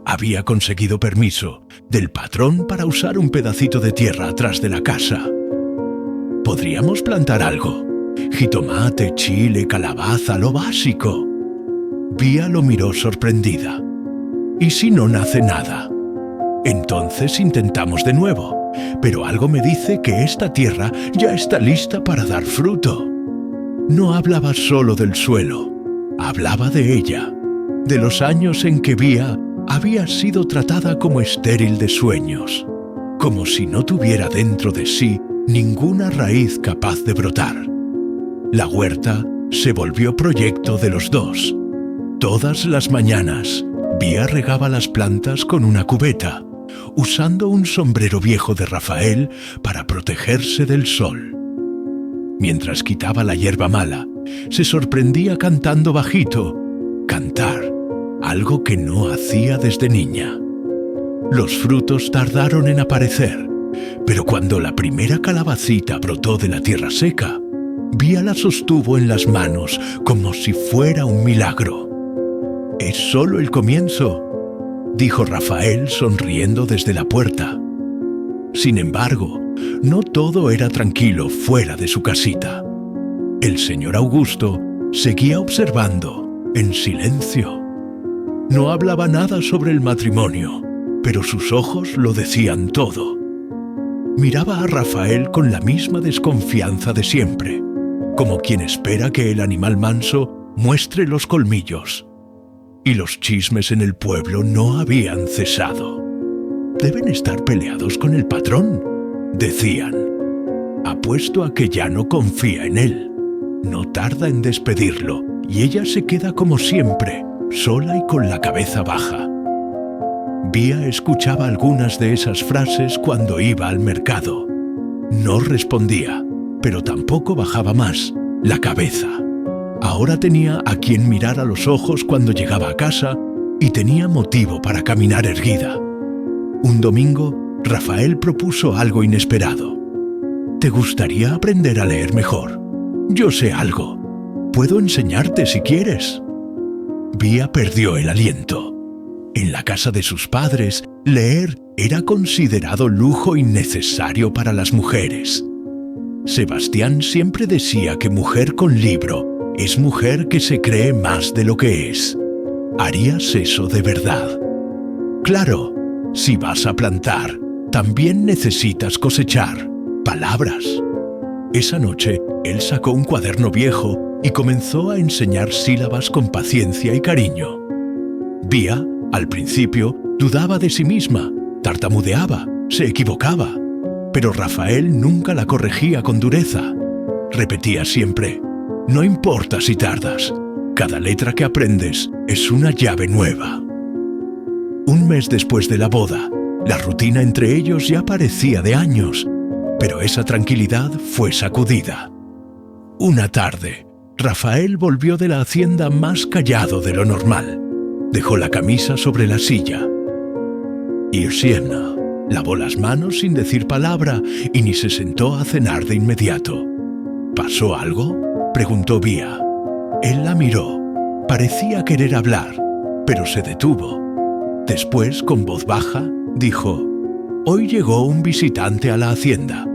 Había conseguido permiso del patrón para usar un pedacito de tierra atrás de la casa. «Podríamos plantar algo. Jitomate, chile, calabaza, lo básico». Vía lo miró sorprendida. «¿Y si no nace nada?». «Entonces intentamos de nuevo, pero algo me dice que esta tierra ya está lista para dar fruto». No hablaba solo del suelo, hablaba de ella, de los años en que Vía había sido tratada como estéril de sueños, como si no tuviera dentro de sí ninguna raíz capaz de brotar. La huerta se volvió proyecto de los dos. Todas las mañanas, Vía regaba las plantas con una cubeta, usando un sombrero viejo de Rafael para protegerse del sol. Mientras quitaba la hierba mala, se sorprendía cantando bajito. Cantar, algo que no hacía desde niña. Los frutos tardaron en aparecer, pero cuando la primera calabacita brotó de la tierra seca, Vía la sostuvo en las manos como si fuera un milagro. «Es solo el comienzo», dijo Rafael sonriendo desde la puerta. Sin embargo, no todo era tranquilo fuera de su casita. El señor Augusto seguía observando, en silencio. No hablaba nada sobre el matrimonio, pero sus ojos lo decían todo. Miraba a Rafael con la misma desconfianza de siempre, como quien espera que el animal manso muestre los colmillos. Y los chismes en el pueblo no habían cesado. «Deben estar peleados con el patrón», decían. «Apuesto a que ya no confía en él. No tarda en despedirlo y ella se queda como siempre, sola y con la cabeza baja». Vía escuchaba algunas de esas frases cuando iba al mercado. No respondía, pero tampoco bajaba más la cabeza. Ahora tenía a quien mirar a los ojos cuando llegaba a casa y tenía motivo para caminar erguida. Un domingo, Rafael propuso algo inesperado. «¿Te gustaría aprender a leer mejor? Yo sé algo. Puedo enseñarte si quieres». Vía perdió el aliento. En la casa de sus padres, leer era considerado lujo innecesario para las mujeres. Sebastián siempre decía que mujer con libro es mujer que se cree más de lo que es. ¿Harías eso de verdad? Claro, si vas a plantar, también necesitas cosechar palabras. Esa noche, él sacó un cuaderno viejo y comenzó a enseñar sílabas con paciencia y cariño. Vía, al principio, dudaba de sí misma, tartamudeaba, se equivocaba, pero Rafael nunca la corregía con dureza. Repetía siempre: «No importa si tardas, cada letra que aprendes es una llave nueva». Un mes después de la boda, la rutina entre ellos ya parecía de años, pero esa tranquilidad fue sacudida. Una tarde, Rafael volvió de la hacienda más callado de lo normal. Dejó la camisa sobre la silla. Irsiena lavó las manos sin decir palabra y ni se sentó a cenar de inmediato. ¿Pasó algo?, preguntó Vía. Él la miró. Parecía querer hablar, pero se detuvo. Después, con voz baja, dijo: «Hoy llegó un visitante a la hacienda.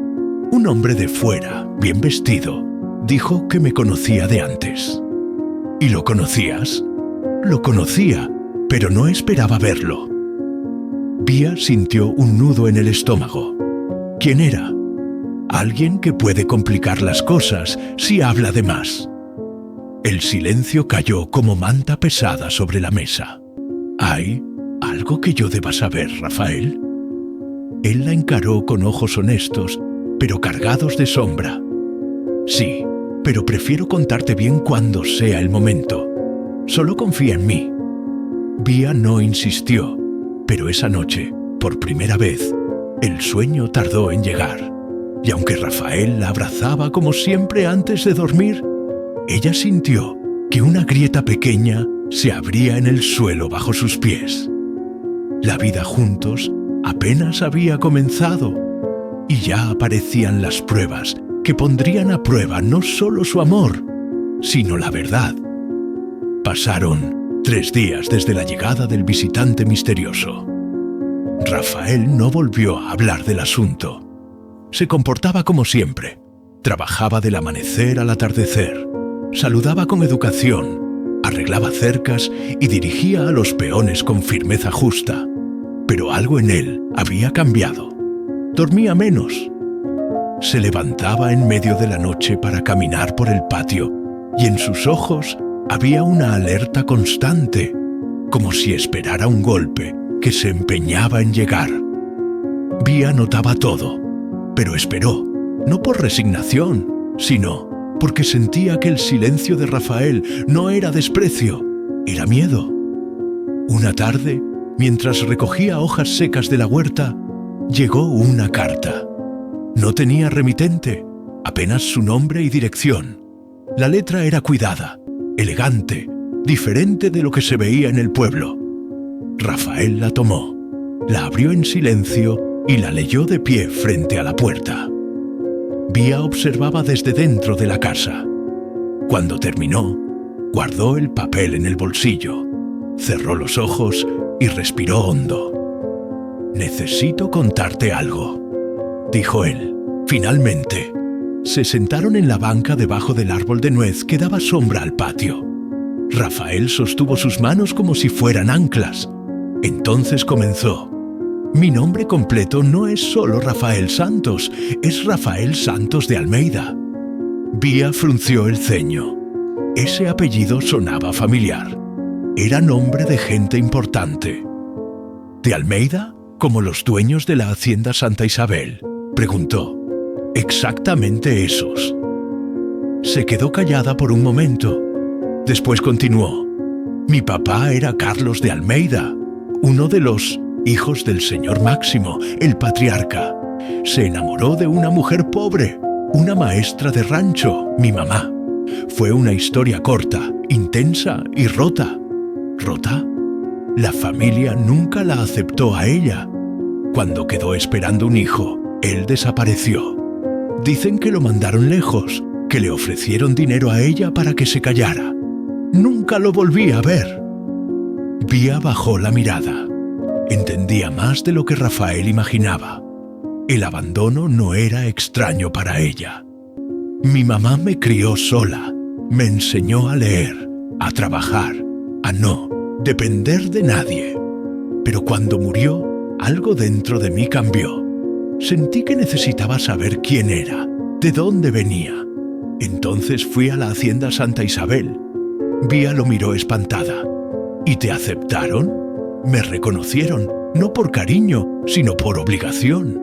Un hombre de fuera, bien vestido. Dijo que me conocía de antes». «¿Y lo conocías?» «Lo conocía, pero no esperaba verlo». Vía sintió un nudo en el estómago. ¿Quién era? Alguien que puede complicar las cosas si habla de más. El silencio cayó como manta pesada sobre la mesa. ¿Hay algo que yo deba saber, Rafael? Él la encaró con ojos honestos, pero cargados de sombra. Sí, pero prefiero contarte bien cuando sea el momento. Solo confía en mí. Vía no insistió, pero esa noche, por primera vez, el sueño tardó en llegar. Y aunque Rafael la abrazaba como siempre antes de dormir, ella sintió que una grieta pequeña se abría en el suelo bajo sus pies. La vida juntos apenas había comenzado y ya aparecían las pruebas que pondrían a prueba no solo su amor, sino la verdad. Pasaron 3 días desde la llegada del visitante misterioso. Rafael no volvió a hablar del asunto. Se comportaba como siempre. Trabajaba del amanecer al atardecer. Saludaba con educación, arreglaba cercas y dirigía a los peones con firmeza justa. Pero algo en él había cambiado. Dormía menos. Se levantaba en medio de la noche para caminar por el patio y en sus ojos había una alerta constante, como si esperara un golpe que se empeñaba en llegar. Vía notaba todo, pero esperó, no por resignación, sino porque sentía que el silencio de Rafael no era desprecio, era miedo. Una tarde, mientras recogía hojas secas de la huerta, llegó una carta. No tenía remitente, apenas su nombre y dirección. La letra era cuidada, elegante, diferente de lo que se veía en el pueblo. Rafael la tomó, la abrió en silencio y la leyó de pie frente a la puerta. Vía observaba desde dentro de la casa. Cuando terminó, guardó el papel en el bolsillo, cerró los ojos y respiró hondo. «Necesito contarte algo», dijo él. Finalmente, se sentaron en la banca debajo del árbol de nuez que daba sombra al patio. Rafael sostuvo sus manos como si fueran anclas. Entonces comenzó: «Mi nombre completo no es solo Rafael Santos, es Rafael Santos de Almeida». Vía frunció el ceño. Ese apellido sonaba familiar. Era nombre de gente importante. «¿De Almeida? ¿Como los dueños de la hacienda Santa Isabel?», preguntó. «Exactamente esos». Se quedó callada por un momento. Después continuó: «Mi papá era Carlos de Almeida, uno de los hijos del señor Máximo, el patriarca. Se enamoró de una mujer pobre, una maestra de rancho, mi mamá. Fue una historia corta, intensa y rota». ¿Rota? La familia nunca la aceptó a ella. Cuando quedó esperando un hijo, él desapareció. Dicen que lo mandaron lejos, que le ofrecieron dinero a ella para que se callara. Nunca lo volví a ver». Vía bajó la mirada. Entendía más de lo que Rafael imaginaba. El abandono no era extraño para ella. «Mi mamá me crió sola, me enseñó a leer, a trabajar, a no depender de nadie. Pero cuando murió, algo dentro de mí cambió. Sentí que necesitaba saber quién era, de dónde venía. Entonces fui a la hacienda Santa Isabel». Vía lo miró espantada. «¿Y te aceptaron?» «Me reconocieron, no por cariño, sino por obligación.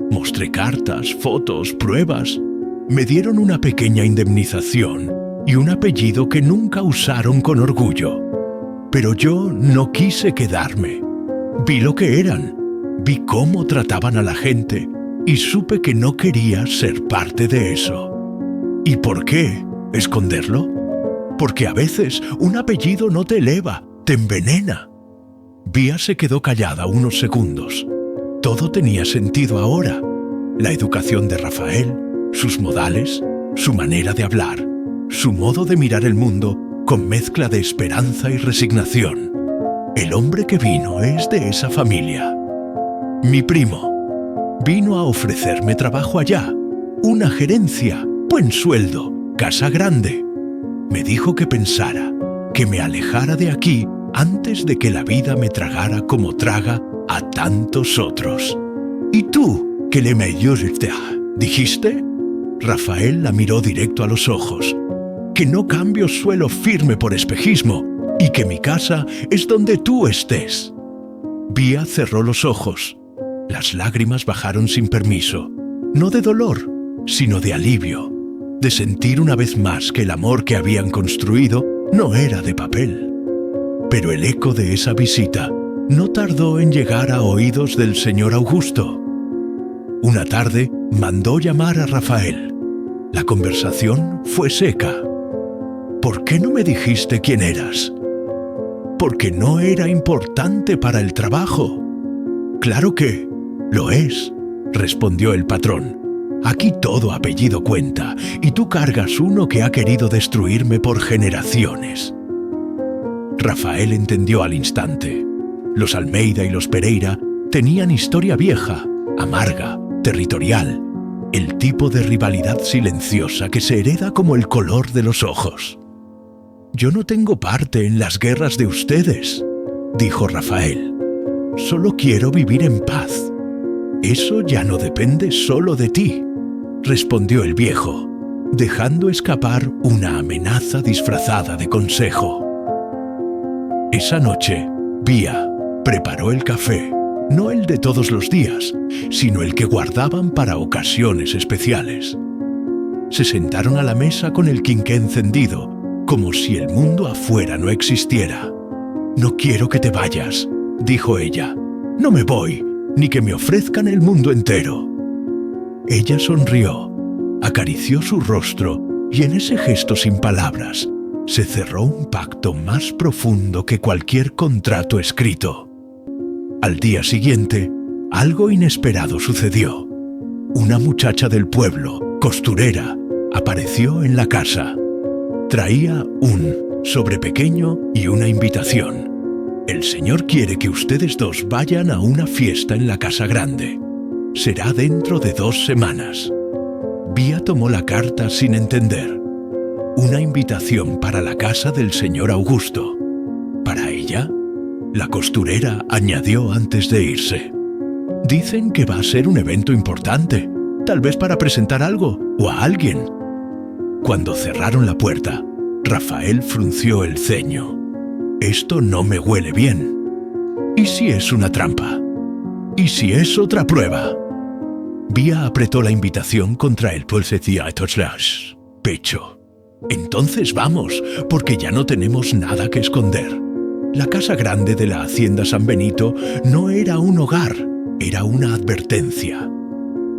Mostré cartas, fotos, pruebas. Me dieron una pequeña indemnización y un apellido que nunca usaron con orgullo. Pero yo no quise quedarme. Vi lo que eran, vi cómo trataban a la gente y supe que no quería ser parte de eso. ¿Y por qué esconderlo? Porque a veces un apellido no te eleva, te envenena. Vía se quedó callada unos segundos. Todo tenía sentido ahora. La educación de Rafael, sus modales, su manera de hablar, su modo de mirar el mundo con mezcla de esperanza y resignación. El hombre que vino es de esa familia. Mi primo vino a ofrecerme trabajo allá, una gerencia, buen sueldo, casa grande. Me dijo que pensara, que me alejara de aquí antes de que la vida me tragara como traga a tantos otros. ¿Y tú, qué le meillorité? ¿Dijiste? Rafael la miró directo a los ojos. Que no cambio suelo firme por espejismo y que mi casa es donde tú estés. Vía cerró los ojos. Las lágrimas bajaron sin permiso, no de dolor, sino de alivio, de sentir una vez más que el amor que habían construido no era de papel. Pero el eco de esa visita no tardó en llegar a oídos del señor Augusto. Una tarde mandó llamar a Rafael. La conversación fue seca. ¿Por qué no me dijiste quién eras? Porque no era importante para el trabajo. Claro que lo es, respondió el patrón. Aquí todo apellido cuenta, y tú cargas uno que ha querido destruirme por generaciones. Rafael entendió al instante. Los Almeida y los Pereira tenían historia vieja, amarga, territorial, el tipo de rivalidad silenciosa que se hereda como el color de los ojos. Yo no tengo parte en las guerras de ustedes, dijo Rafael. Solo quiero vivir en paz. Eso ya no depende solo de ti, respondió el viejo, dejando escapar una amenaza disfrazada de consejo. Esa noche, Vía preparó el café, no el de todos los días, sino el que guardaban para ocasiones especiales. Se sentaron a la mesa con el quinqué encendido, como si el mundo afuera no existiera. «No quiero que te vayas», dijo ella. «No me voy, ni que me ofrezcan el mundo entero». Ella sonrió, acarició su rostro y en ese gesto sin palabras se cerró un pacto más profundo que cualquier contrato escrito. Al día siguiente, algo inesperado sucedió. Una muchacha del pueblo, costurera, apareció en la casa. Traía un sobre pequeño y una invitación. El señor quiere que ustedes dos vayan a una fiesta en la casa grande. Será dentro de 2 semanas. Vía tomó la carta sin entender. Una invitación para la casa del señor Augusto. ¿Para ella? La costurera añadió antes de irse. Dicen que va a ser un evento importante, tal vez para presentar algo o a alguien. Cuando cerraron la puerta, Rafael frunció el ceño. Esto no me huele bien. ¿Y si es una trampa? ¿Y si es otra prueba? Vía apretó la invitación contra el pecho. Entonces vamos, porque ya no tenemos nada que esconder. La casa grande de la hacienda San Benito no era un hogar, era una advertencia.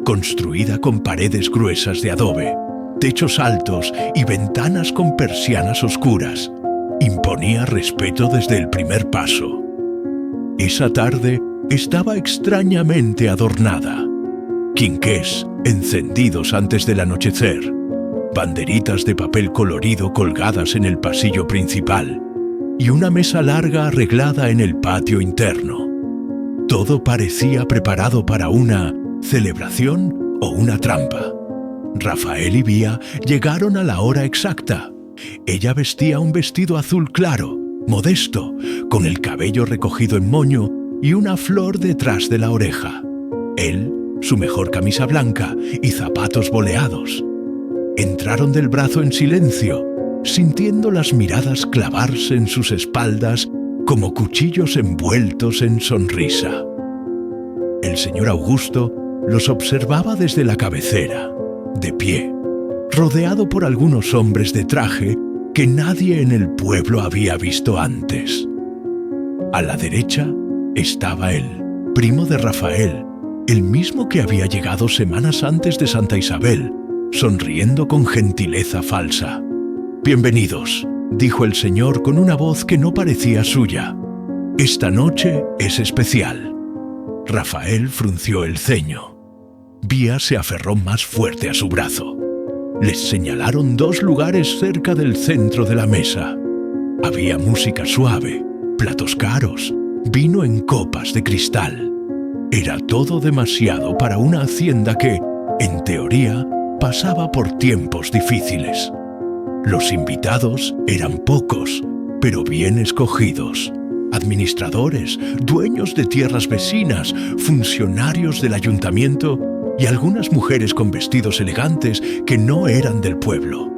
Construida con paredes gruesas de adobe, techos altos y ventanas con persianas oscuras, imponía respeto desde el primer paso. Esa tarde estaba extrañamente adornada. Quinqués encendidos antes del anochecer, banderitas de papel colorido colgadas en el pasillo principal y una mesa larga arreglada en el patio interno. Todo parecía preparado para una celebración o una trampa. Rafael y Vía llegaron a la hora exacta. Ella vestía un vestido azul claro, modesto, con el cabello recogido en moño y una flor detrás de la oreja. Él, su mejor camisa blanca y zapatos boleados. Entraron del brazo en silencio, sintiendo las miradas clavarse en sus espaldas como cuchillos envueltos en sonrisa. El señor Augusto los observaba desde la cabecera, de pie, rodeado por algunos hombres de traje que nadie en el pueblo había visto antes. A la derecha estaba él, primo de Rafael, el mismo que había llegado semanas antes de Santa Isabel, sonriendo con gentileza falsa. «Bienvenidos», dijo el señor con una voz que no parecía suya. «Esta noche es especial». Rafael frunció el ceño. Vía se aferró más fuerte a su brazo. Les señalaron 2 lugares cerca del centro de la mesa. Había música suave, platos caros, vino en copas de cristal. Era todo demasiado para una hacienda que, en teoría, pasaba por tiempos difíciles. Los invitados eran pocos, pero bien escogidos. Administradores, dueños de tierras vecinas, funcionarios del ayuntamiento y algunas mujeres con vestidos elegantes que no eran del pueblo.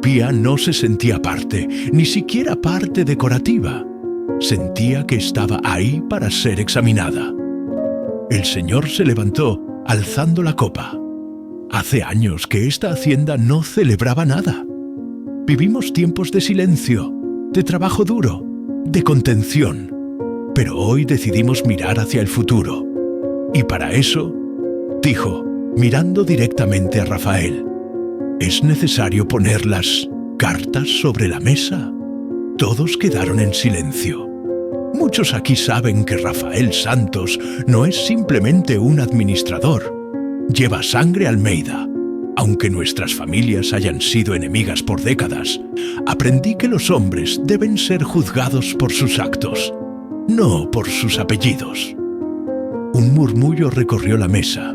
Pía no se sentía parte, ni siquiera parte decorativa. Sentía que estaba ahí para ser examinada. El señor se levantó, alzando la copa. Hace años que esta hacienda no celebraba nada. Vivimos tiempos de silencio, de trabajo duro, de contención. Pero hoy decidimos mirar hacia el futuro. Y para eso, dijo, mirando directamente a Rafael, ¿es necesario poner las cartas sobre la mesa? Todos quedaron en silencio. Muchos aquí saben que Rafael Santos no es simplemente un administrador. Lleva sangre Almeida. Aunque nuestras familias hayan sido enemigas por décadas, aprendí que los hombres deben ser juzgados por sus actos, no por sus apellidos. Un murmullo recorrió la mesa.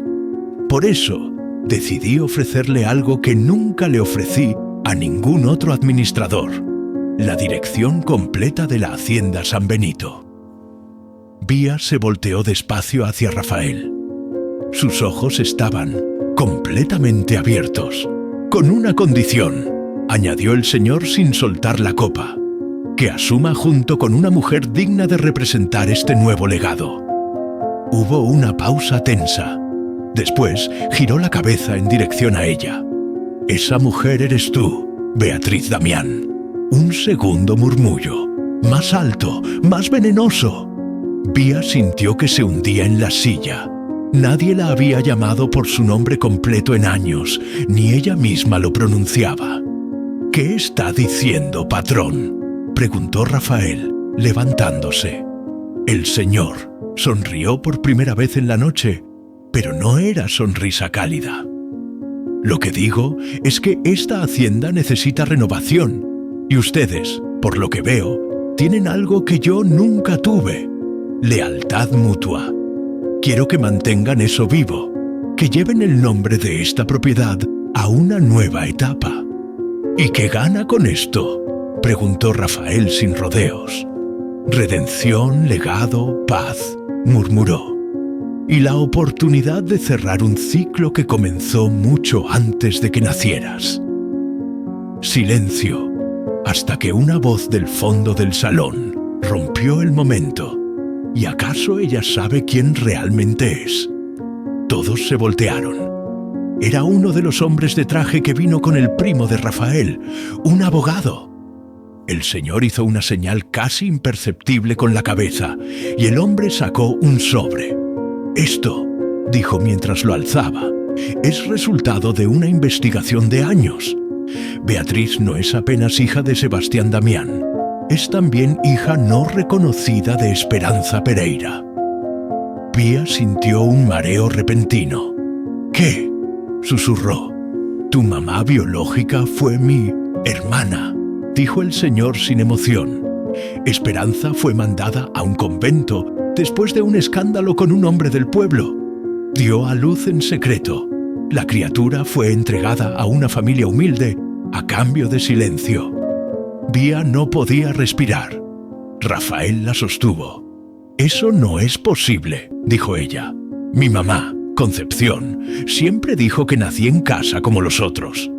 Por eso, decidí ofrecerle algo que nunca le ofrecí a ningún otro administrador: la dirección completa de la Hacienda San Benito. Vía se volteó despacio hacia Rafael. Sus ojos estaban completamente abiertos. «Con una condición», añadió el señor sin soltar la copa: «que asuma junto con una mujer digna de representar este nuevo legado». Hubo una pausa tensa. Después giró la cabeza en dirección a ella. «Esa mujer eres tú, Beatriz Damián». Un segundo murmullo, más alto, más venenoso. Vía sintió que se hundía en la silla. Nadie la había llamado por su nombre completo en años, ni ella misma lo pronunciaba. «¿Qué está diciendo, patrón?», preguntó Rafael, levantándose. El señor sonrió por primera vez en la noche, pero no era sonrisa cálida. «Lo que digo es que esta hacienda necesita renovación, y ustedes, por lo que veo, tienen algo que yo nunca tuve: lealtad mutua. Quiero que mantengan eso vivo, que lleven el nombre de esta propiedad a una nueva etapa». «¿Y qué gana con esto?», preguntó Rafael sin rodeos. «Redención, legado, paz», murmuró. «Y la oportunidad de cerrar un ciclo que comenzó mucho antes de que nacieras». Silencio, hasta que una voz del fondo del salón rompió el momento. ¿Y acaso ella sabe quién realmente es? Todos se voltearon. Era uno de los hombres de traje que vino con el primo de Rafael, un abogado. El señor hizo una señal casi imperceptible con la cabeza, y el hombre sacó un sobre. «Esto», dijo mientras lo alzaba, «es resultado de una investigación de años. Beatriz no es apenas hija de Sebastián Damián. Es también hija no reconocida de Esperanza Pereira». Pía sintió un mareo repentino. «¿Qué?», susurró. «Tu mamá biológica fue mi hermana», dijo el señor sin emoción. «Esperanza fue mandada a un convento después de un escándalo con un hombre del pueblo. Dio a luz en secreto. La criatura fue entregada a una familia humilde a cambio de silencio». Vía no podía respirar. Rafael la sostuvo. «Eso no es posible», dijo ella. «Mi mamá, Concepción, siempre dijo que nací en casa como los otros».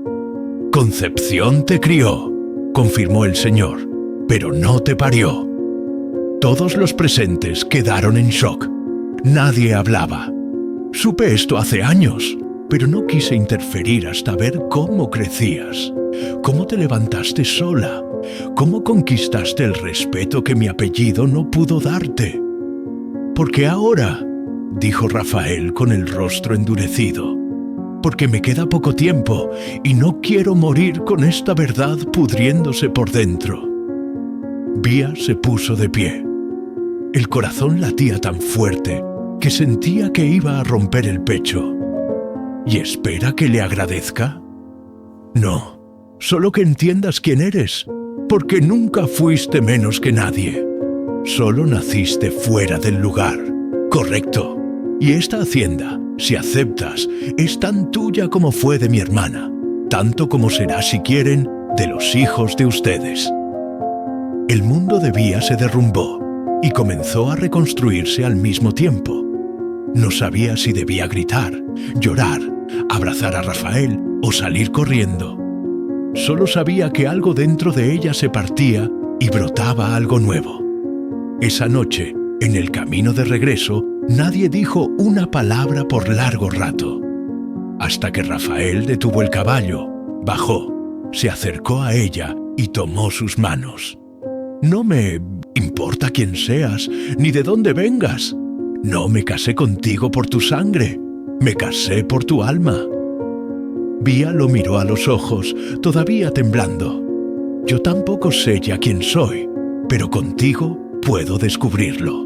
«Concepción te crió», confirmó el señor, «pero no te parió». Todos los presentes quedaron en shock. Nadie hablaba. «Supe esto hace años, pero no quise interferir hasta ver cómo crecías, cómo te levantaste sola, cómo conquistaste el respeto que mi apellido no pudo darte. Porque ahora», dijo Rafael con el rostro endurecido, porque me queda poco tiempo y no quiero morir con esta verdad pudriéndose por dentro. Vía se puso de pie. El corazón latía tan fuerte que sentía que iba a romper el pecho. ¿Y espera que le agradezca? No, solo que entiendas quién eres, porque nunca fuiste menos que nadie. Solo naciste fuera del lugar. Correcto. Y esta hacienda, si aceptas, es tan tuya como fue de mi hermana, tanto como será, si quieren, de los hijos de ustedes. El mundo de Vía se derrumbó y comenzó a reconstruirse al mismo tiempo. No sabía si debía gritar, llorar, abrazar a Rafael o salir corriendo. Solo sabía que algo dentro de ella se partía y brotaba algo nuevo. Esa noche, en el camino de regreso, nadie dijo una palabra por largo rato. Hasta que Rafael detuvo el caballo, bajó, se acercó a ella y tomó sus manos. No me importa quién seas, ni de dónde vengas. No me casé contigo por tu sangre, me casé por tu alma. Vía lo miró a los ojos, todavía temblando. Yo tampoco sé ya quién soy, pero contigo puedo descubrirlo.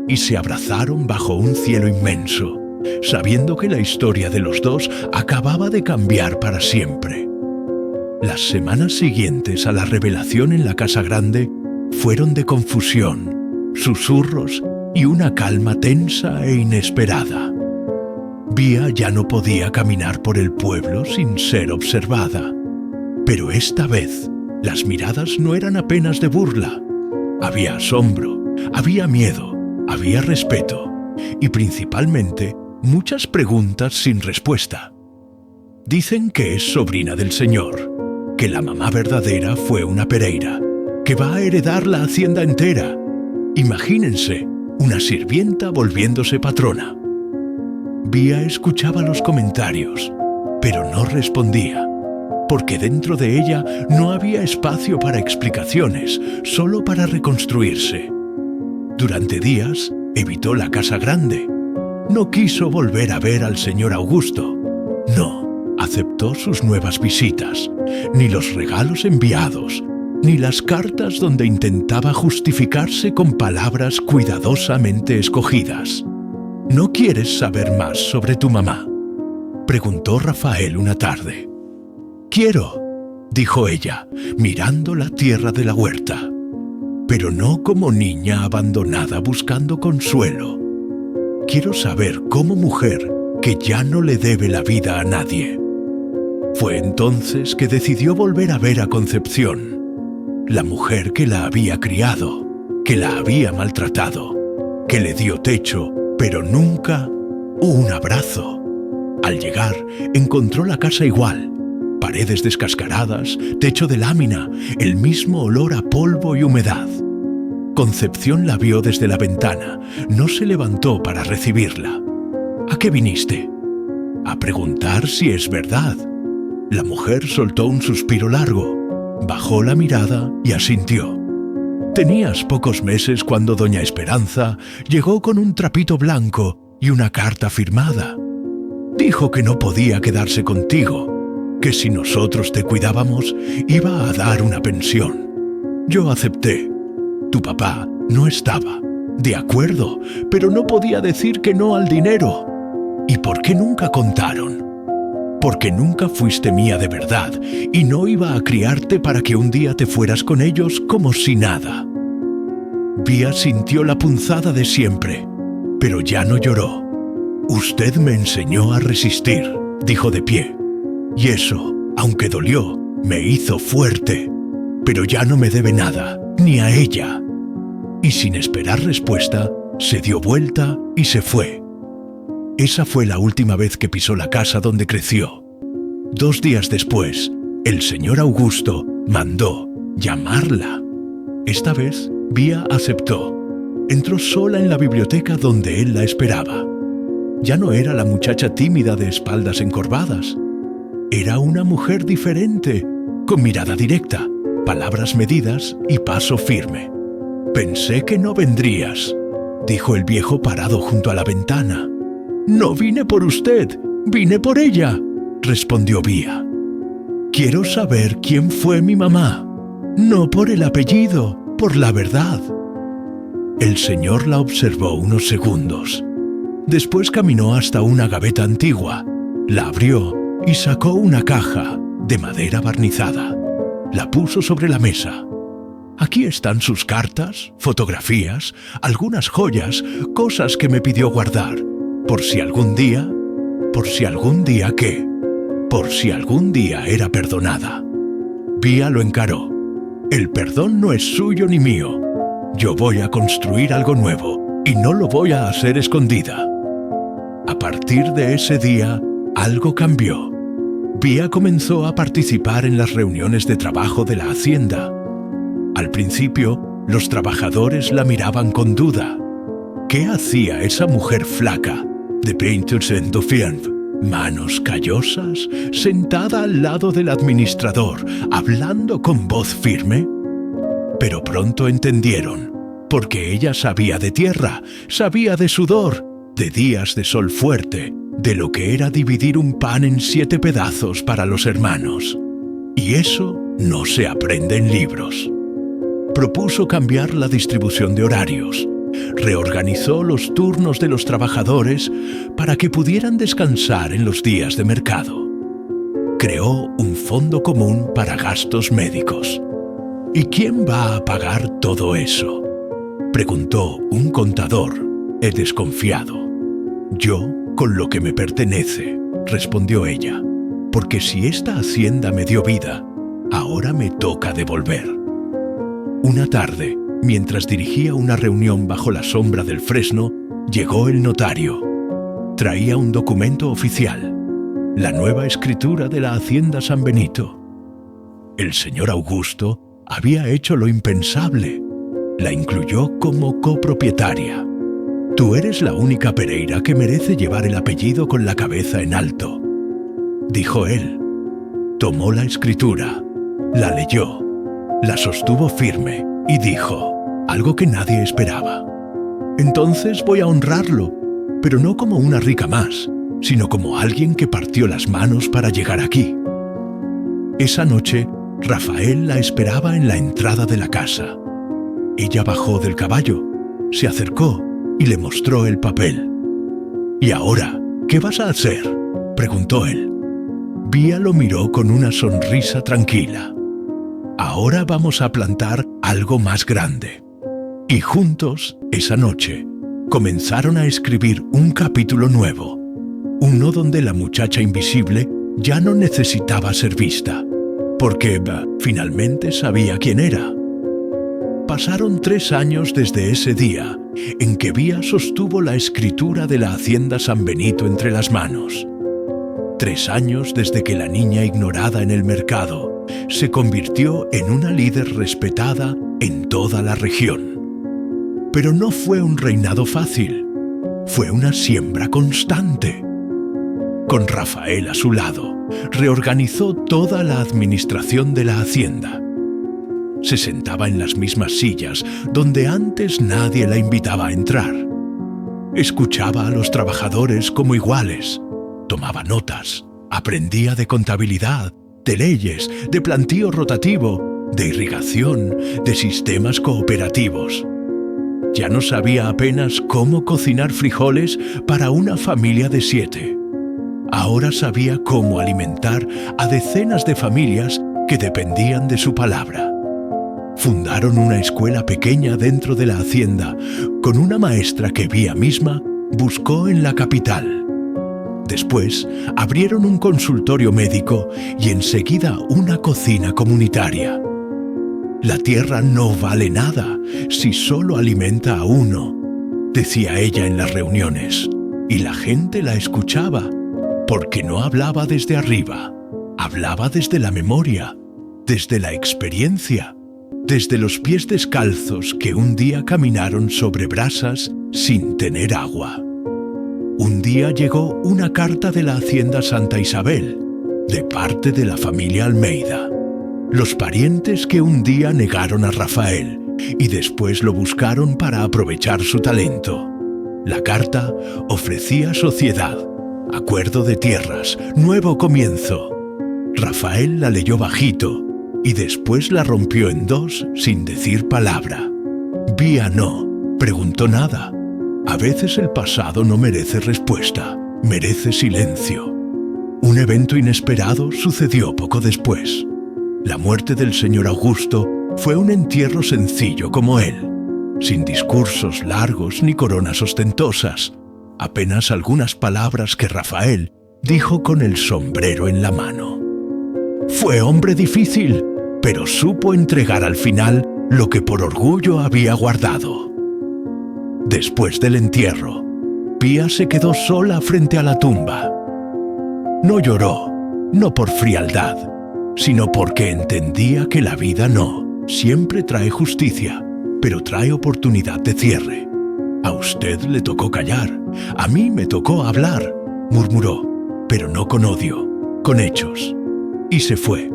Y se abrazaron bajo un cielo inmenso, sabiendo que la historia de los dos acababa de cambiar para siempre. Las semanas siguientes a la revelación en la casa grande fueron de confusión, susurros y una calma tensa e inesperada. Vía ya no podía caminar por el pueblo sin ser observada. Pero esta vez, las miradas no eran apenas de burla. Había asombro, había miedo, había respeto y principalmente muchas preguntas sin respuesta. Dicen que es sobrina del señor, que la mamá verdadera fue una Pereira, que va a heredar la hacienda entera. Imagínense, una sirvienta volviéndose patrona. Vía escuchaba los comentarios, pero no respondía, porque dentro de ella no había espacio para explicaciones, solo para reconstruirse. Durante días evitó la casa grande. No quiso volver a ver al señor Augusto. No aceptó sus nuevas visitas, ni los regalos enviados, ni las cartas donde intentaba justificarse con palabras cuidadosamente escogidas. ¿No quieres saber más sobre tu mamá?, preguntó Rafael una tarde. Quiero, dijo ella, mirando la tierra de la huerta, pero no como niña abandonada buscando consuelo. Quiero saber como mujer que ya no le debe la vida a nadie. Fue entonces que decidió volver a ver a Concepción, la mujer que la había criado, que la había maltratado, que le dio techo, pero nunca un abrazo. Al llegar, encontró la casa igual, paredes descascaradas, techo de lámina, el mismo olor a polvo y humedad. Concepción la vio desde la ventana, no se levantó para recibirla. ¿A qué viniste? A preguntar si es verdad. La mujer soltó un suspiro largo, bajó la mirada y asintió. Tenías pocos meses cuando doña Esperanza llegó con un trapito blanco y una carta firmada. Dijo que no podía quedarse contigo, que si nosotros te cuidábamos iba a dar una pensión. Yo acepté. Tu papá no estaba. De acuerdo, pero no podía decir que no al dinero. ¿Y por qué nunca contaron? Porque nunca fuiste mía de verdad y no iba a criarte para que un día te fueras con ellos como si nada. Vía sintió la punzada de siempre, pero ya no lloró. Usted me enseñó a resistir, dijo de pie. Y eso, aunque dolió, me hizo fuerte. Pero ya no me debe nada, ni a ella. Y sin esperar respuesta, se dio vuelta y se fue. Esa fue la última vez que pisó la casa donde creció. 2 días después, el señor Augusto mandó llamarla. Esta vez, Vía aceptó. Entró sola en la biblioteca donde él la esperaba. Ya no era la muchacha tímida de espaldas encorvadas. Era una mujer diferente, con mirada directa, palabras medidas y paso firme. Pensé que no vendrías, dijo el viejo parado junto a la ventana. No vine por usted, Vine por ella, respondió Vía. Quiero saber quién fue mi mamá, no por el apellido, por la verdad. El señor la observó unos segundos. Después caminó hasta una gaveta antigua, la abrió y sacó una caja de madera barnizada. La puso sobre la mesa. Aquí están sus cartas, fotografías, algunas joyas, cosas que me pidió guardar, por si algún día ¿qué? Por si algún día era perdonada. Vía lo encaró. El perdón no es suyo ni mío. Yo voy a construir algo nuevo y no lo voy a hacer escondida. A partir de ese día, algo cambió. Vía comenzó a participar en las reuniones de trabajo de la hacienda. Al principio, los trabajadores la miraban con duda. ¿Qué hacía esa mujer flaca, de 25, manos callosas, sentada al lado del administrador, hablando con voz firme? Pero pronto entendieron, porque ella sabía de tierra, sabía de sudor, de días de sol fuerte, de lo que era dividir un pan en 7 pedazos para los hermanos. Y eso no se aprende en libros. Propuso cambiar la distribución de horarios. Reorganizó los turnos de los trabajadores para que pudieran descansar en los días de mercado. Creó un fondo común para gastos médicos. ¿Y quién va a pagar todo eso?, preguntó un contador, desconfiado. Yo, con lo que me pertenece, respondió ella, porque si esta hacienda me dio vida, ahora me toca devolver. Una tarde, mientras dirigía una reunión bajo la sombra del fresno, llegó el notario. Traía un documento oficial, la nueva escritura de la Hacienda San Benito. El señor Augusto había hecho lo impensable. La incluyó como copropietaria. Tú eres la única Pereira que merece llevar el apellido con la cabeza en alto, dijo él. Tomó la escritura, la leyó, la sostuvo firme y dijo algo que nadie esperaba. Entonces voy a honrarlo, pero no como una rica más, sino como alguien que partió las manos para llegar aquí. Esa noche, Rafael la esperaba en la entrada de la casa. Ella bajó del caballo, se acercó y le mostró el papel. «¿Y ahora, qué vas a hacer?», preguntó él. Vía lo miró con una sonrisa tranquila. «Ahora vamos a plantar algo más grande». Y juntos, esa noche, comenzaron a escribir un capítulo nuevo, uno donde la muchacha invisible ya no necesitaba ser vista, porque finalmente sabía quién era. Pasaron 3 años desde ese día en que Vía sostuvo la escritura de la Hacienda San Benito entre las manos. 3 años desde que la niña ignorada en el mercado se convirtió en una líder respetada en toda la región. Pero no fue un reinado fácil, fue una siembra constante. Con Rafael a su lado, reorganizó toda la administración de la hacienda. Se sentaba en las mismas sillas donde antes nadie la invitaba a entrar. Escuchaba a los trabajadores como iguales, tomaba notas, aprendía de contabilidad, de leyes, de plantío rotativo, de irrigación, de sistemas cooperativos. Ya no sabía apenas cómo cocinar frijoles para una familia de 7. Ahora sabía cómo alimentar a decenas de familias que dependían de su palabra. Fundaron una escuela pequeña dentro de la hacienda, con una maestra que Vía misma buscó en la capital. Después, abrieron un consultorio médico y enseguida una cocina comunitaria. La tierra no vale nada si solo alimenta a uno, decía ella en las reuniones, y la gente la escuchaba, porque no hablaba desde arriba, hablaba desde la memoria, desde la experiencia, desde los pies descalzos que un día caminaron sobre brasas sin tener agua. Un día llegó una carta de la Hacienda Santa Isabel, de parte de la familia Almeida, los parientes que un día negaron a Rafael y después lo buscaron para aprovechar su talento. La carta ofrecía sociedad, Acuerdo de tierras, nuevo comienzo. Rafael la leyó bajito y después la rompió en dos sin decir palabra. Vía no preguntó nada. A veces el pasado no merece respuesta, merece silencio. Un evento inesperado sucedió poco después. La muerte del señor Augusto fue un entierro sencillo como él, sin discursos largos ni coronas ostentosas, apenas algunas palabras que Rafael dijo con el sombrero en la mano. Fue hombre difícil, pero supo entregar al final lo que por orgullo había guardado. Después del entierro, Pía se quedó sola frente a la tumba. No lloró, no por frialdad, sino porque entendía que la vida no siempre trae justicia, pero trae oportunidad de cierre. A usted le tocó callar, a mí me tocó hablar, murmuró, pero no con odio, con hechos. Y se fue.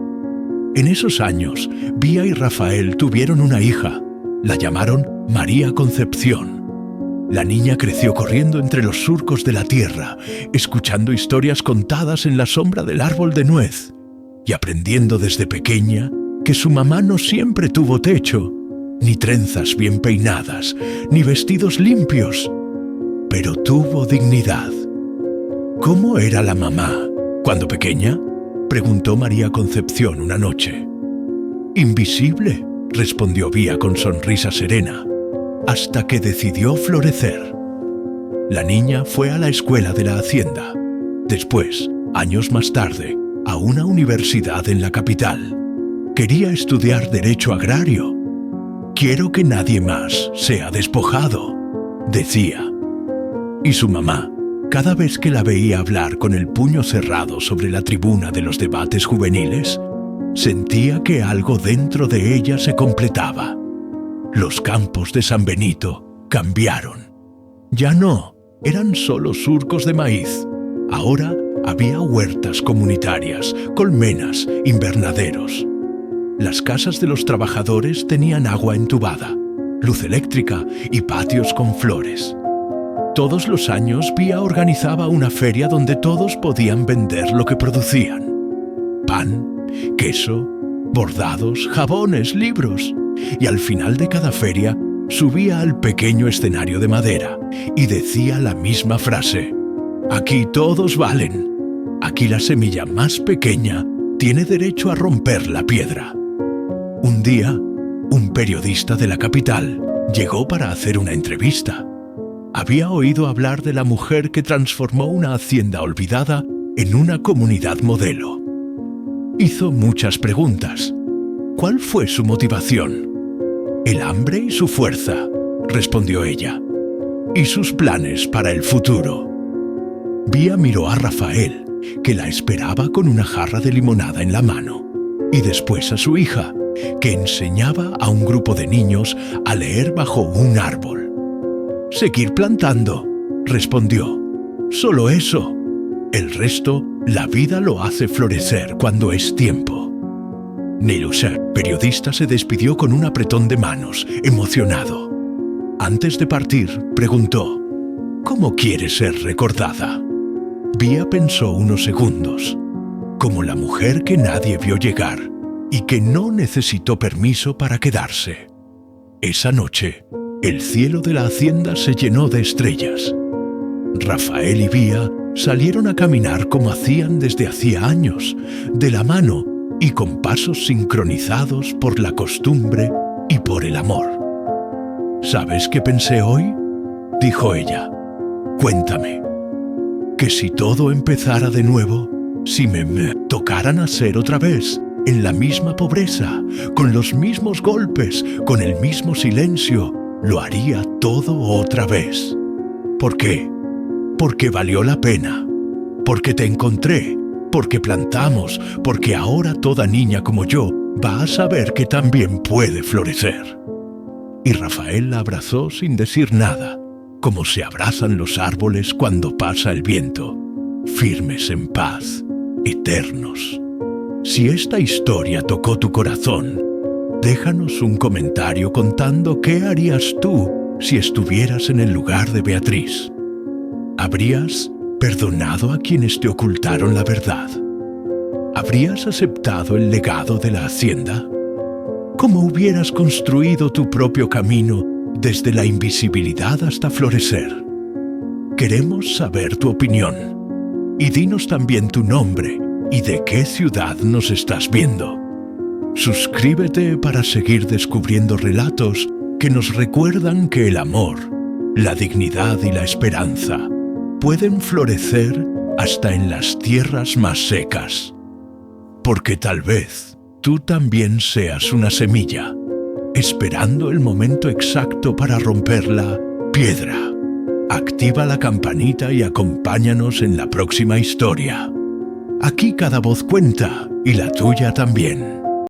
En esos años, Vía y Rafael tuvieron una hija. La llamaron María Concepción. La niña creció corriendo entre los surcos de la tierra, escuchando historias contadas en la sombra del árbol de nuez y aprendiendo desde pequeña que su mamá no siempre tuvo techo, ni trenzas bien peinadas, ni vestidos limpios, pero tuvo dignidad. ¿Cómo era la mamá cuando pequeña?, preguntó María Concepción una noche. Invisible, respondió Vía con sonrisa serena, hasta que decidió florecer. La niña fue a la escuela de la hacienda. Después, años más tarde, a una universidad en la capital. Quería estudiar Derecho Agrario. Quiero que nadie más sea despojado, decía. Y su mamá, cada vez que la veía hablar con el puño cerrado sobre la tribuna de los debates juveniles, sentía que algo dentro de ella se completaba. Los campos de San Benito cambiaron. Ya no eran solo surcos de maíz. Ahora había huertas comunitarias, colmenas, invernaderos. Las casas de los trabajadores tenían agua entubada, luz eléctrica y patios con flores. Todos los años Vía organizaba una feria donde todos podían vender lo que producían. Pan, queso, bordados, jabones, libros. Y al final de cada feria subía al pequeño escenario de madera y decía la misma frase: aquí todos valen. Aquí la semilla más pequeña tiene derecho a romper la piedra. Un día, un periodista de la capital llegó para hacer una entrevista. Había oído hablar de la mujer que transformó una hacienda olvidada en una comunidad modelo. Hizo muchas preguntas. ¿Cuál fue su motivación? El hambre y su fuerza, respondió ella. Y sus planes para el futuro. Vía miró a Rafael, que la esperaba con una jarra de limonada en la mano, y después a su hija, que enseñaba a un grupo de niños a leer bajo un árbol. Seguir plantando, respondió. Solo eso. El resto, la vida lo hace florecer cuando es tiempo. Nelusa, periodista, se despidió con un apretón de manos, emocionado. Antes de partir, preguntó: ¿cómo quieres ser recordada? Vía pensó unos segundos. Como la mujer que nadie vio llegar y que no necesitó permiso para quedarse. Esa noche, el cielo de la hacienda se llenó de estrellas. Rafael y Vía salieron a caminar como hacían desde hacía años, de la mano y con pasos sincronizados por la costumbre y por el amor. ¿Sabes qué pensé hoy?, dijo ella. Cuéntame. Que si todo empezara de nuevo, si me tocara nacer otra vez, en la misma pobreza, con los mismos golpes, con el mismo silencio, lo haría todo otra vez. ¿Por qué? Porque valió la pena, porque te encontré, porque plantamos, porque ahora toda niña como yo va a saber que también puede florecer. Y Rafael la abrazó sin decir nada, como se abrazan los árboles cuando pasa el viento, firmes en paz, eternos. Si esta historia tocó tu corazón, déjanos un comentario contando qué harías tú si estuvieras en el lugar de Beatriz. ¿Habrías ¿Perdonado a quienes te ocultaron la verdad? ¿Habrías aceptado el legado de la hacienda? ¿Cómo hubieras construido tu propio camino desde la invisibilidad hasta florecer? Queremos saber tu opinión. Y dinos también tu nombre y de qué ciudad nos estás viendo. Suscríbete para seguir descubriendo relatos que nos recuerdan que el amor, la dignidad y la esperanza pueden florecer hasta en las tierras más secas. Porque tal vez tú también seas una semilla, esperando el momento exacto para romper la piedra. Activa la campanita y acompáñanos en la próxima historia. Aquí cada voz cuenta y la tuya también.